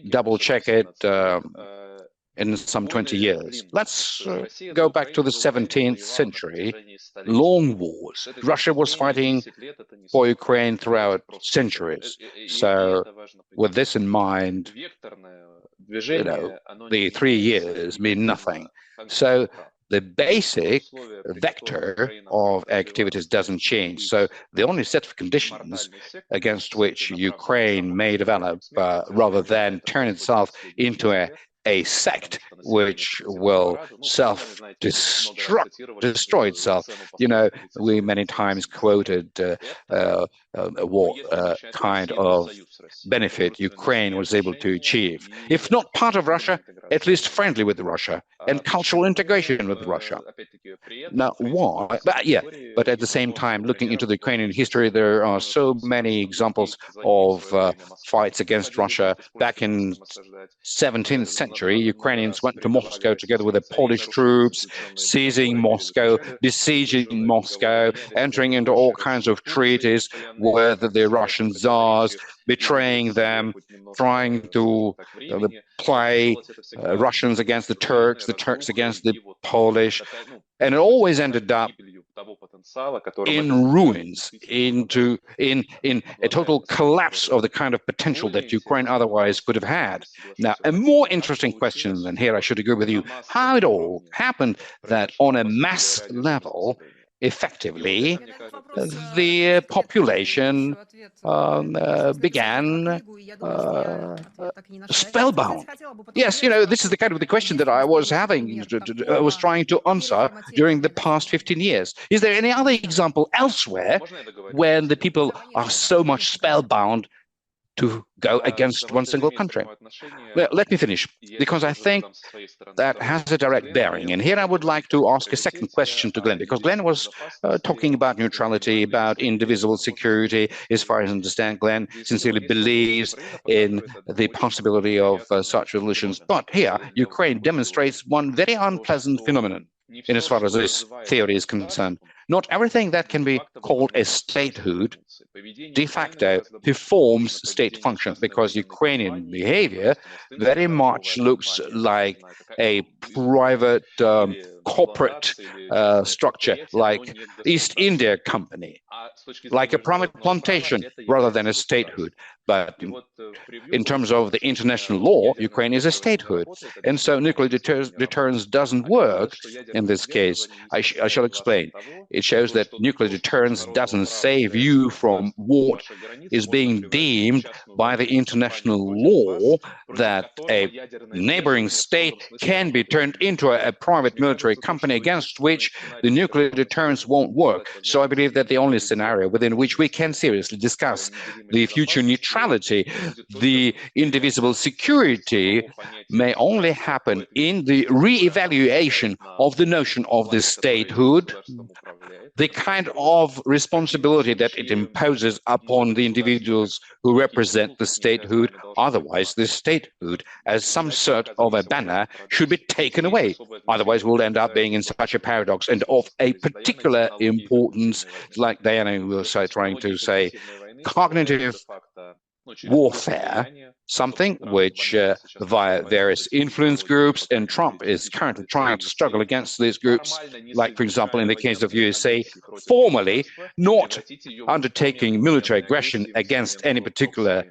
double-check it in some 20 years. Let's go back to the 17th century, long wars. Russia was fighting for Ukraine throughout centuries. So with this in mind, the 3 years mean nothing. So the basic vector of activities doesn't change. So the only set of conditions against which Ukraine may develop, rather than turn itself into a sect which will destroy itself. You know, we many times quoted what kind of benefit Ukraine was able to achieve. If not part of Russia, at least friendly with Russia and cultural integration with Russia. Now, why? But at the same time, looking into the Ukrainian history, there are so many examples of fights against Russia. Back in 17th century, Ukrainians went to Moscow together with the Polish troops, seizing Moscow, besieging Moscow, entering into all kinds of treaties with the Russian Tsars, betraying them, trying to play Russians against the Turks against the Polish, and it always ended up in ruins, in a total collapse of the kind of potential that Ukraine otherwise could have had. Now, a more interesting question, and here I should agree with you, how it all happened that on a mass level, effectively, the population began spellbound. Yes, you know, this is the kind of the question that I was trying to answer during the past 15 years. Is there any other example elsewhere when the people are so much spellbound to go against one single country? Well, let me finish, because I think that has a direct bearing. And here I would like to ask a second question to Glenn, because Glenn was talking about neutrality, about indivisible security. As far as I understand, Glenn sincerely believes in the possibility of such resolutions. But here, Ukraine demonstrates one very unpleasant phenomenon in as far as this theory is concerned. Not everything that can be called a statehood de facto performs state functions, because Ukrainian behavior very much looks like a private corporate structure, like East India Company, like a private plantation rather than a statehood. But in terms of the international law, Ukraine is a statehood. And so nuclear deterrence doesn't work in this case. I shall explain. It shows that nuclear deterrence doesn't save you from what is being deemed by the international law, that a neighboring state can be turned into a private military company against which the nuclear deterrence won't work. So I believe that the only scenario within which we can seriously discuss the future neutrality, the indivisible security, may only happen in the re-evaluation of the notion of the statehood, the kind of responsibility that it imposes upon the individuals who represent the statehood. Otherwise, the statehood, as some sort of a banner, should be taken away. Otherwise, we'll end up being in such a paradox and of a particular importance, like Diana was trying to say, cognitive warfare, something which via various influence groups, and Trump is currently trying to struggle against these groups, like, for example, in the case of USA, formally not undertaking military aggression against any particular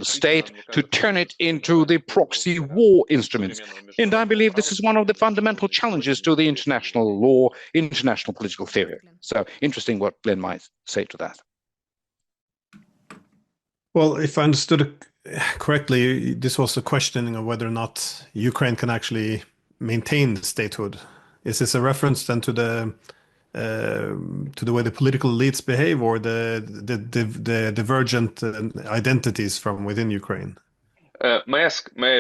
state, to turn it into the proxy war instruments. And I believe this is one of the fundamental challenges to the international law, international political theory. So interesting what Glenn might say to that. Well, if I understood it correctly, this was a questioning of whether or not Ukraine can actually maintain statehood. Is this a reference then to the way the political elites behave, or the divergent identities from within Ukraine? May I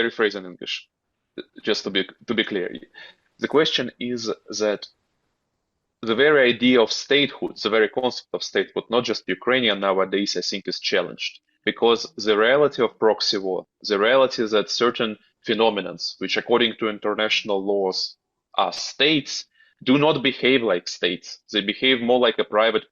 rephrase in English, just to be clear? The question is that the very idea of statehood, the very concept of statehood, not just Ukrainian nowadays, I think, is challenged. Because the reality of proxy war, the reality is that certain phenomena, which according to international laws are states, do not behave like states. They behave more like a private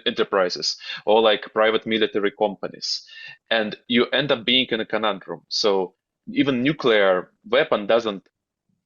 enterprises or like private military companies. And you end up being in a conundrum. So even nuclear weapon doesn't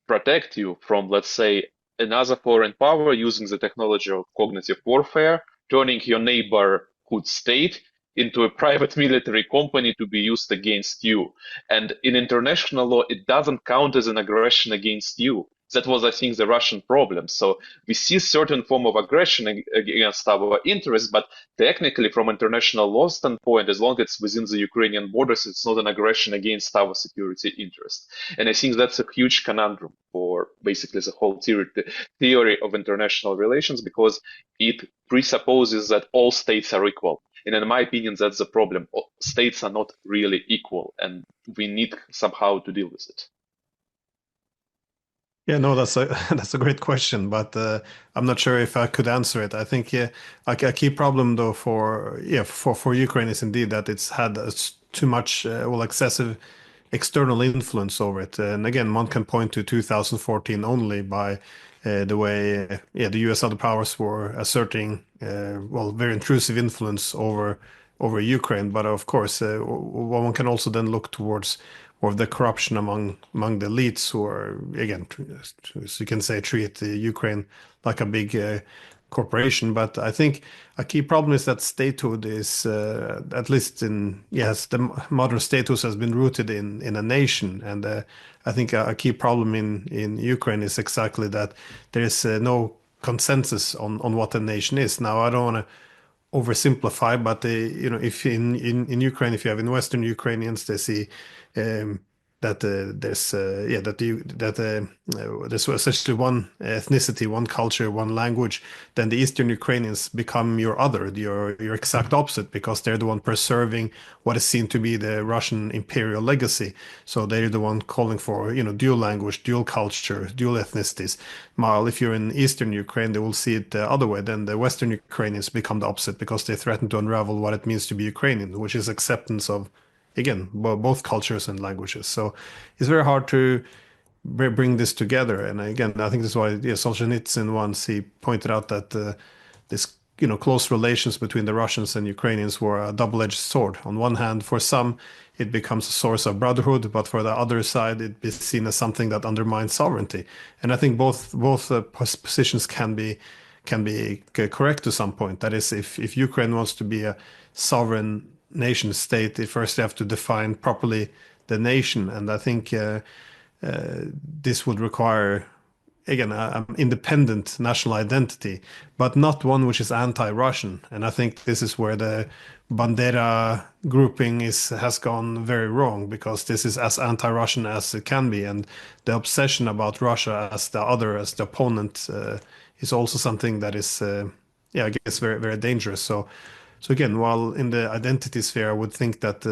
protect you from, let's say, another foreign power using the technology of cognitive warfare, turning your neighborhood state into a private military company to be used against you. And in international law, it doesn't count as an aggression against you. That was, I think, the Russian problem. So we see certain form of aggression against our interests, but technically from international law standpoint, as long as it's within the Ukrainian borders, it's not an aggression against our security interest. And I think that's a huge conundrum for basically the whole theory of international relations, because it presupposes that all states are equal. And in my opinion, that's the problem. States are not really equal, and we need somehow to deal with it. Yeah, no, that's a great question, but I'm not sure if I could answer it. I think a key problem though for Ukraine is indeed that it's had too much excessive external influence over it. And again, one can point to 2014 only by the way the US other powers were asserting very intrusive influence over Ukraine. But of course, one can also then look towards the corruption among the elites, who are, again, as you can say, treat Ukraine like a big corporation. But I think a key problem is that statehood is, at least the modern statehood has been rooted in a nation. And I think a key problem in Ukraine is exactly that there is no consensus on what a nation is. Now, I don't want to oversimplify, but if in Ukraine, if you have in Western Ukrainians, they see that there's essentially one ethnicity, one culture, one language, then the Eastern Ukrainians become your other, your exact opposite, because they're the one preserving what is seen to be the Russian imperial legacy. So they're the one calling for dual language, dual culture, dual ethnicities. While if you're in Eastern Ukraine, they will see it the other way. Then the Western Ukrainians become the opposite, because they threaten to unravel what it means to be Ukrainian, which is acceptance of, again, both cultures and languages. So it's very hard to bring this together. And again, I think that's why Solzhenitsyn once he pointed out that this close relations between the Russians and Ukrainians were a double-edged sword. On one hand, for some, it becomes a source of brotherhood, but for the other side, it is seen as something that undermines sovereignty. And I think both positions can be correct to some point. That is, if Ukraine wants to be a sovereign nation state, they first have to define properly the nation. And I think this would require, again, an independent national identity, but not one which is anti-Russian. And I think this is where the Bandera grouping has gone very wrong, because this is as anti-Russian as it can be. And the obsession about Russia as the other, as the opponent, is also something that is, I guess, very, very dangerous. So again, while in the identity sphere, I would think that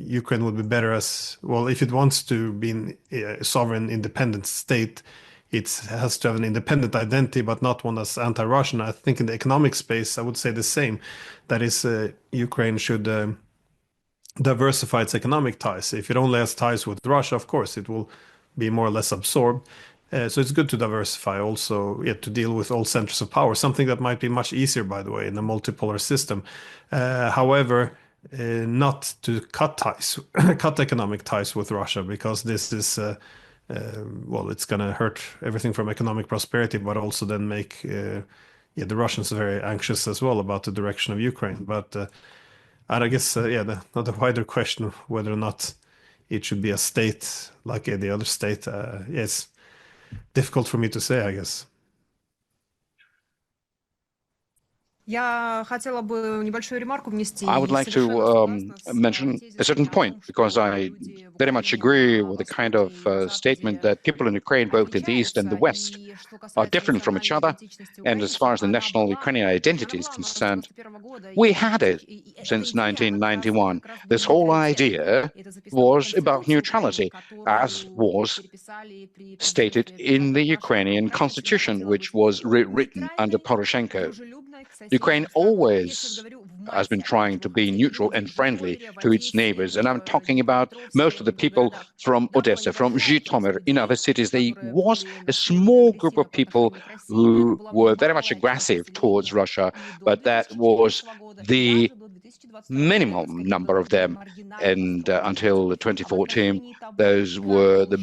Ukraine would be better as, well, if it wants to be a sovereign, independent state, it has to have an independent identity, but not one that's anti-Russian. I think in the economic space, I would say the same. That is, Ukraine should diversify its economic ties. If it only has ties with Russia, of course, it will be more or less absorbed. So it's good to diversify also, to deal with all centers of power, something that might be much easier, by the way, in a multipolar system. However, not to cut economic ties with Russia, because this is, it's going to hurt everything from economic prosperity, but also then make the Russians very anxious as well about the direction of Ukraine. But I guess, not a wider question whether or not it should be a state like any other state. It's difficult for me to say, I guess. Я хотела бы небольшую ремарку внести. I would like to mention a certain point, because I very much agree with the kind of statement that people in Ukraine, both in the East and the West, are different from each other. And as far as the national Ukrainian identity is concerned, we had it since 1991. This whole idea was about neutrality, as was stated in the Ukrainian constitution, which was rewritten under Poroshenko. Ukraine always has been trying to be neutral and friendly to its neighbors. And I'm talking about most of the people from Odessa, from Zhytomyr, in other cities. There was a small group of people who were very much aggressive towards Russia, but that was the minimum number of them. And until 2014, those were the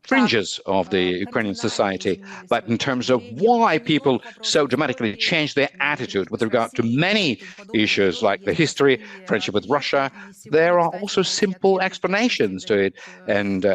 fringes of the Ukrainian society. But in terms of why people so dramatically changed their attitude with regard to many issues like the history, friendship with Russia, there are also simple explanations to it. And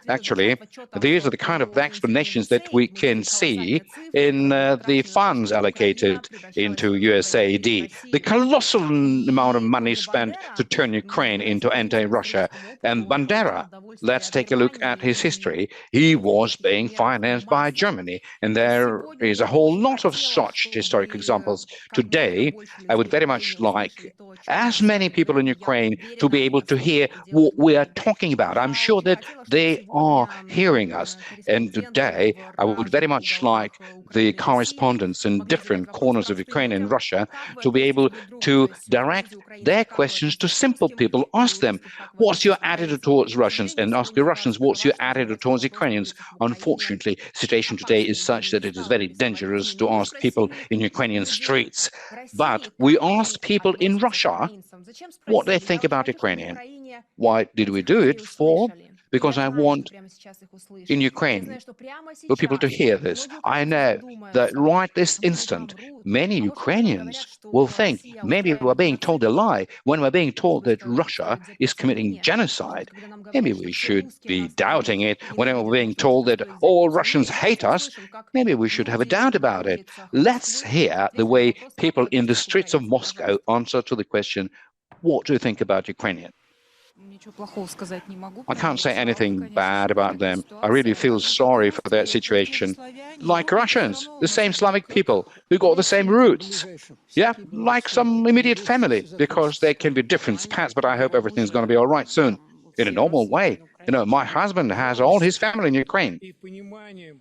actually, these are the kind of explanations that we can see in the funds allocated into USAID. The colossal amount of money spent to turn Ukraine into anti-Russia. And Bandera, let's take a look at his history. He was being financed by Germany, and there is a whole lot of such historic examples. Today, I would very much like as many people in Ukraine to be able to hear what we are talking about. I'm sure that they are hearing us. And today, I would very much like the correspondents in different corners of Ukraine and Russia to be able to direct their questions to simple people. Ask them, what's your attitude towards Russians? And ask the Russians, what's your attitude towards Ukrainians? Unfortunately, the situation today is such that it is very dangerous to ask people in Ukrainian streets. But we asked people in Russia what they think about Ukrainian. Why did we do it? Because I want in Ukraine for people to hear this. I know that right this instant, many Ukrainians will think maybe we're being told a lie when we're being told that Russia is committing genocide. Maybe we should be doubting it whenever we're being told that all Russians hate us. Maybe we should have a doubt about it. Let's hear the way people in the streets of Moscow answer to the question, what do you think about Ukrainian? I can't say anything bad about them. I really feel sorry for their situation. Like Russians, the same Slavic people who got the same roots. Yeah, like some immediate family, because there can be different paths, but I hope everything's going to be all right soon, in a normal way. You know, my husband has all his family in Ukraine.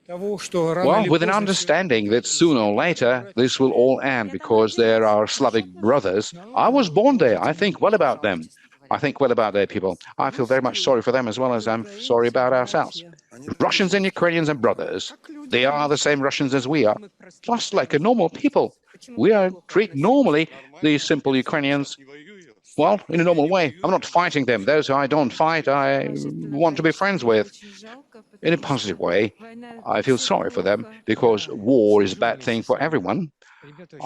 Well, with an understanding that sooner or later this will all end because there are Slavic brothers. I was born there. I think well about them. I think well about their people. I feel very much sorry for them as well as I'm sorry about ourselves. Russians and Ukrainians are brothers. They are the same Russians as we are, just like a normal people. We are treat normally the simple Ukrainians, well, in a normal way. I'm not fighting them. Those I don't fight, I want to be friends with. In a positive way, I feel sorry for them because war is a bad thing for everyone.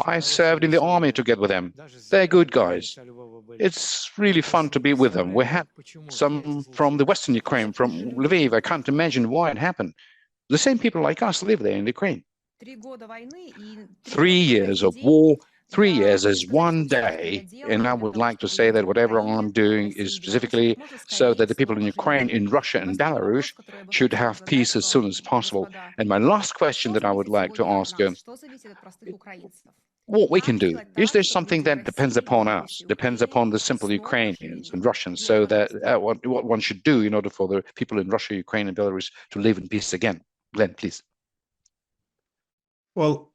I served in the army together with them. They're good guys. It's really fun to be with them. We had some from the Western Ukraine, from Lviv. I can't imagine why it happened. The same people like us live there in Ukraine. 3 years of war, 3 years is one day, and I would like to say that whatever I'm doing is specifically so that the people in Ukraine, in Russia and Belarus should have peace as soon as possible. And my last question that I would like to ask you, what we can do, is there something that depends upon us, depends upon the simple Ukrainians and Russians, so that what one should do in order for the people in Russia, Ukraine and Belarus to live in peace again? Glenn, please. Well,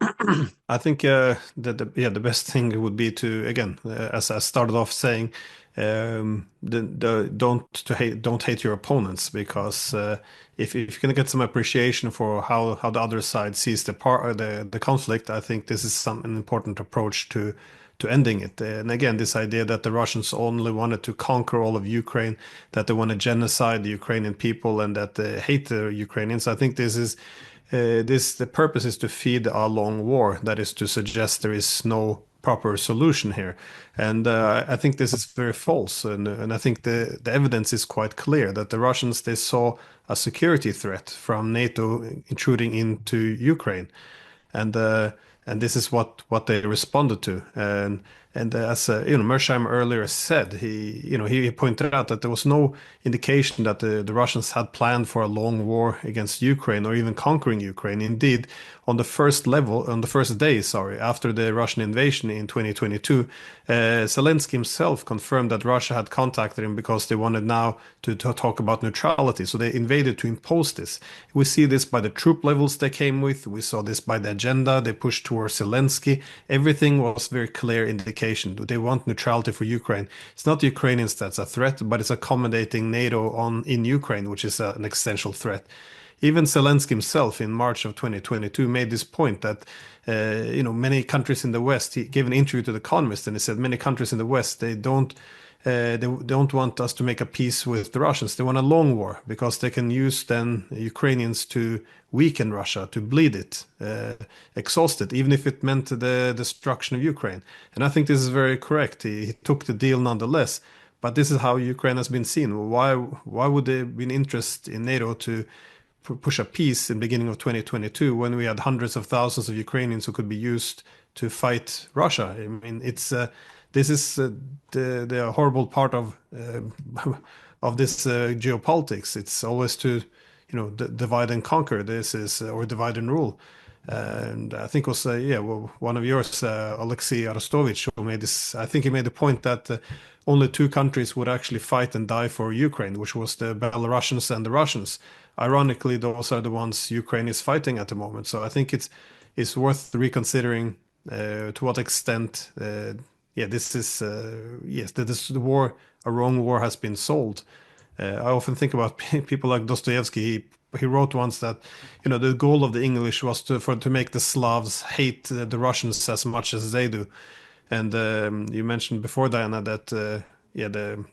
I think the best thing would be to, again, as I started off saying, don't hate your opponents, because if you're going to get some appreciation for how the other side sees the conflict, I think this is an important approach to ending it. And again, this idea that the Russians only wanted to conquer all of Ukraine, that they want to genocide the Ukrainian people, and that they hate the Ukrainians, I think this is. The purpose is to feed a long war. That is to suggest there is no proper solution here, and I think this is very false. And I think the evidence is quite clear that the Russians, they saw a security threat from NATO intruding into Ukraine, and this is what they responded to. And as Mearsheimer earlier said, he pointed out that there was no indication that the Russians had planned for a long war against Ukraine or even conquering Ukraine. Indeed, on the first day, after the Russian invasion in 2022, Zelensky himself confirmed that Russia had contacted him because they wanted now to talk about neutrality. So they invaded to impose this. We see this by the troop levels they came with. We saw this by the agenda they pushed towards Zelensky. Everything was very clear indication. They want neutrality for Ukraine. It's not the Ukrainians that's a threat, but it's accommodating NATO in Ukraine, which is an existential threat. Even Zelensky himself in March of 2022 made this point that many countries in the West. He gave an interview to The Economist, and he said many countries in the West, they don't want us to make a peace with the Russians. They want a long war because they can use then Ukrainians to weaken Russia, to bleed it, exhaust it, even if it meant the destruction of Ukraine. And I think this is very correct. He took the deal nonetheless. But this is how Ukraine has been seen. Why would there be an interest in NATO to push a peace in the beginning of 2022 when we had hundreds of thousands of Ukrainians who could be used to fight Russia? I mean, this is the horrible part of this geopolitics. It's always to divide and conquer. This is or divide and rule. And I think it was one of yours, Alexei Arestovich, who made this. I think he made the point that only two countries would actually fight and die for Ukraine, which was the Belarusians and the Russians. Ironically, those are the ones Ukraine is fighting at the moment. So I think it's worth reconsidering to what extent. This is the war, a wrong war has been sold. I often think about people like Dostoevsky. He wrote once that the goal of the English was to make the Slavs hate the Russians as much as they do. And you mentioned before, Diana, that the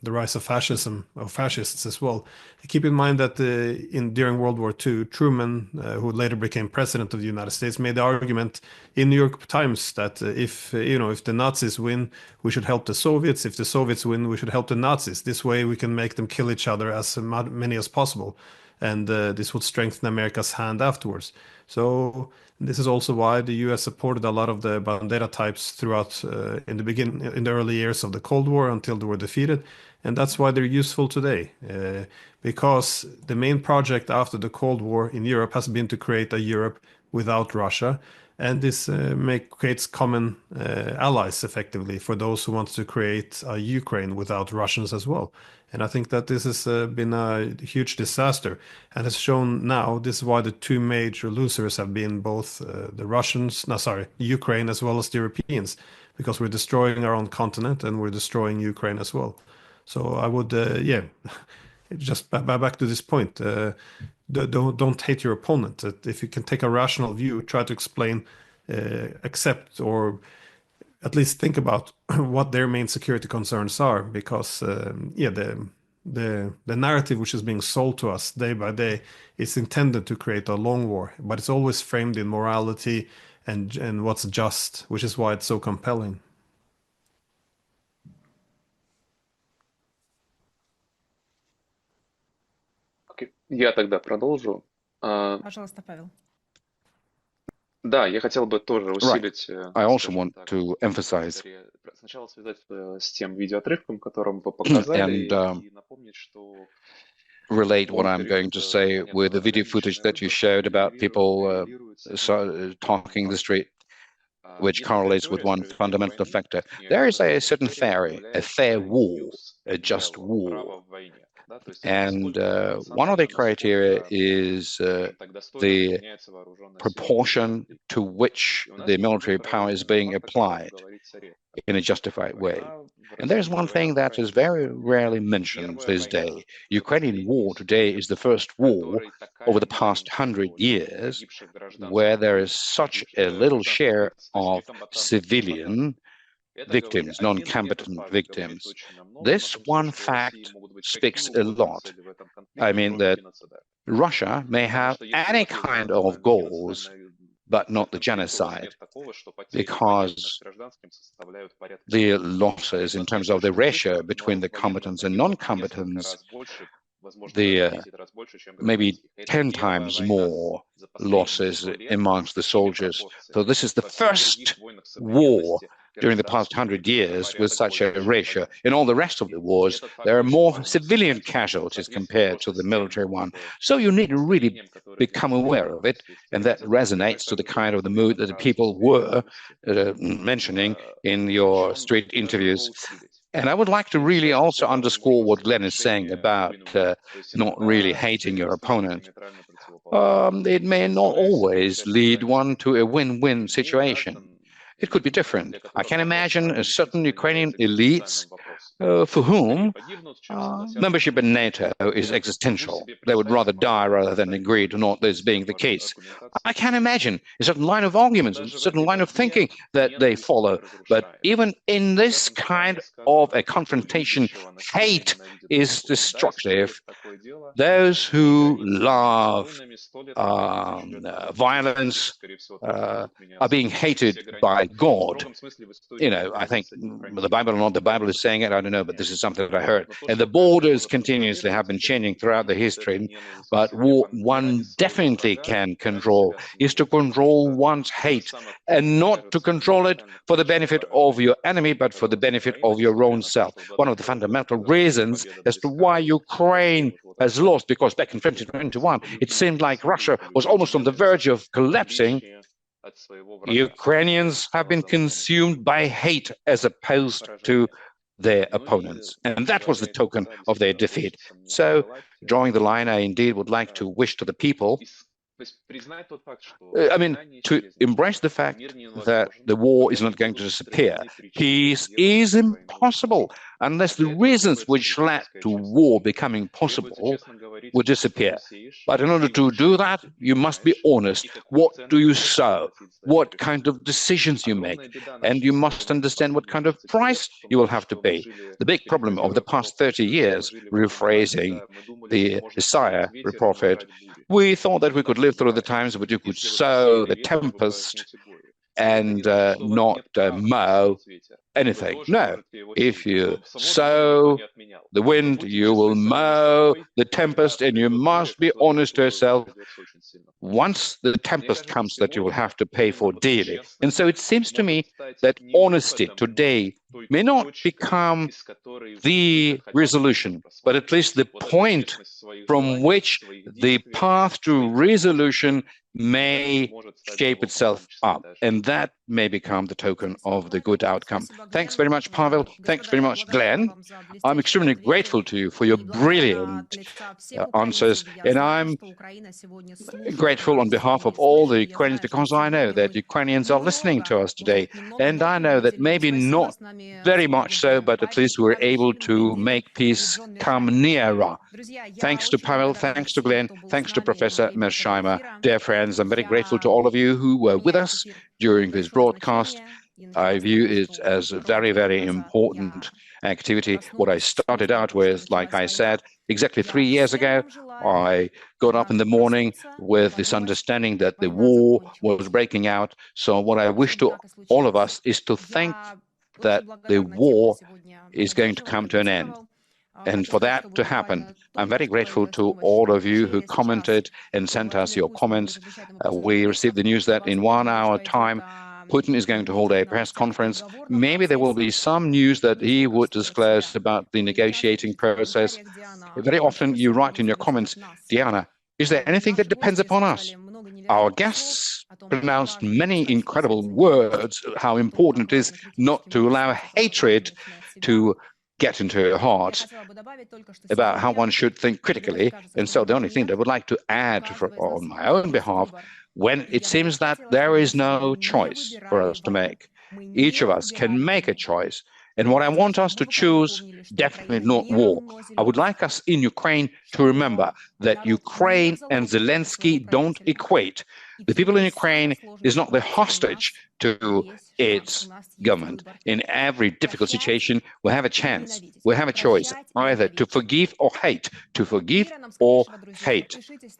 rise of fascism, of fascists as well. Keep in mind that during World War II, Truman, who later became president of the United States, made the argument in New York Times that if the Nazis win, we should help the Soviets. If the Soviets win, we should help the Nazis. This way, we can make them kill each other as many as possible, and this would strengthen America's hand afterwards. So this is also why the U.S. supported a lot of the Bandera types throughout in the early years of the Cold War until they were defeated, and that's why they're useful today. Because the main project after the Cold War in Europe has been to create a Europe without Russia, and this creates common allies effectively for those who want to create a Ukraine without Russians as well. And I think that this has been a huge disaster, and has shown now this is why the two major losers have been both Ukraine as well as the Europeans, because we're destroying our own continent and we're destroying Ukraine as well. So I would, just back to this point, don't hate your opponent. If you can take a rational view, try to explain accept or at least think about what their main security concerns are, because the narrative which is being sold to us day by day is intended to create a long war, but it's always framed in morality and what's just, which is why it's so compelling. Окей. Я тогда продолжу. Пожалуйста, Павел. Да, я хотел бы тоже усилить, I also скажем want так, to emphasize скорее, сначала связать с тем видеоотрывком, которым вы показали, and и напомнить, что relate what I'm going to say with the video footage that you showed about people talking in the street, which correlates with one fundamental factor. There is a certain theory, a fair war, a just war. And one of the criteria is the proportion to which the military power is being applied in a justified way. And there's one thing that is very rarely mentioned this day. Ukrainian war today is the first war over the past 100 years where there is such a little share of civilian victims, non-combatant victims. This one fact speaks a lot. I mean that Russia may have any kind of goals, but not the genocide, because the losses in terms of the ratio between the combatants and non-combatants, maybe 10 times more losses amongst the soldiers. So this is the first war during the past 100 years with such a ratio. In all the rest of the wars, there are more civilian casualties compared to the military one. So you need to really become aware of it, and that resonates to the kind of the mood that the people were mentioning in your street interviews. And I would like to really also underscore what Glenn is saying about not really hating your opponent. It may not always lead one to a win-win situation. It could be different. I can imagine a certain Ukrainian elites for whom membership in NATO is existential. They would rather die rather than agree to not this being the case. I can imagine a certain line of arguments, a certain line of thinking that they follow. But even in this kind of a confrontation, hate is destructive. Those who love violence are being hated by God. You know, I think the Bible or not the Bible is saying it, I don't know, but this is something that I heard. And the borders continuously have been changing throughout the history. But what one definitely can control is to control one's hate, and not to control it for the benefit of your enemy, but for the benefit of your own self. One of the fundamental reasons as to why Ukraine has lost, because back in 2021, it seemed like Russia was almost on the verge of collapsing. Ukrainians have been consumed by hate as opposed to their opponents. And that was the token of their defeat. So, drawing the line, I indeed would like to wish to the people, to embrace the fact that the war is not going to disappear. Peace is impossible unless the reasons which led to war becoming possible would disappear. But in order to do that, you must be honest. What do you sow? What kind of decisions you make? And you must understand what kind of price you will have to pay. The big problem of the past 30 years, rephrasing the Isaiah prophet, we thought that we could live through the times but you could sow the tempest and not mow anything. No, if you sow the wind, you will mow the tempest, and you must be honest to yourself. Once the tempest comes, that you will have to pay for dearly. And so it seems to me that honesty today may not become the resolution, but at least the point from which the path to resolution may shape itself up, and that may become the token of the good outcome. Thanks very much, Pavel. Thanks very much, Glenn. I'm extremely grateful to you for your brilliant answers, and I'm grateful on behalf of all the Ukrainians, because I know that Ukrainians are listening to us today, and I know that maybe not very much so, but at least we're able to make peace come nearer. Thanks to Pavel, thanks to Glenn, thanks to Professor Mearsheimer. Dear friends, I'm very grateful to all of you who were with us during this broadcast. I view it as a very, very important activity. What I started out with, like I said, exactly 3 years ago, I got up in the morning with this understanding that the war was breaking out. So what I wish to all of us is to think that the war is going to come to an end. And for that to happen, I'm very grateful to all of you who commented and sent us your comments. We received the news that in 1 hour time, Putin is going to hold a press conference. Maybe there will be some news that he would disclose about the negotiating process. Very often you write in your comments, Diana, is there anything that depends upon us? Our guests pronounced many incredible words, how important it is not to allow hatred to get into your heart, about how one should think critically. And so the only thing that I would like to add on my own behalf, when it seems that there is no choice for us to make, each of us can make a choice. And what I want us to choose, definitely not war. I would like us in Ukraine to remember that Ukraine and Zelensky don't equate. The people in Ukraine is not the hostage to its government. In every difficult situation, we have a chance, we have a choice, either to forgive or hate, to forgive or hate.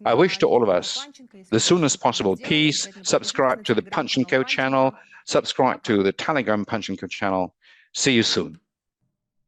I wish to all of us, the soonest possible peace. Subscribe to the Panchenko channel, subscribe to the Telegram Panchenko channel. See you soon.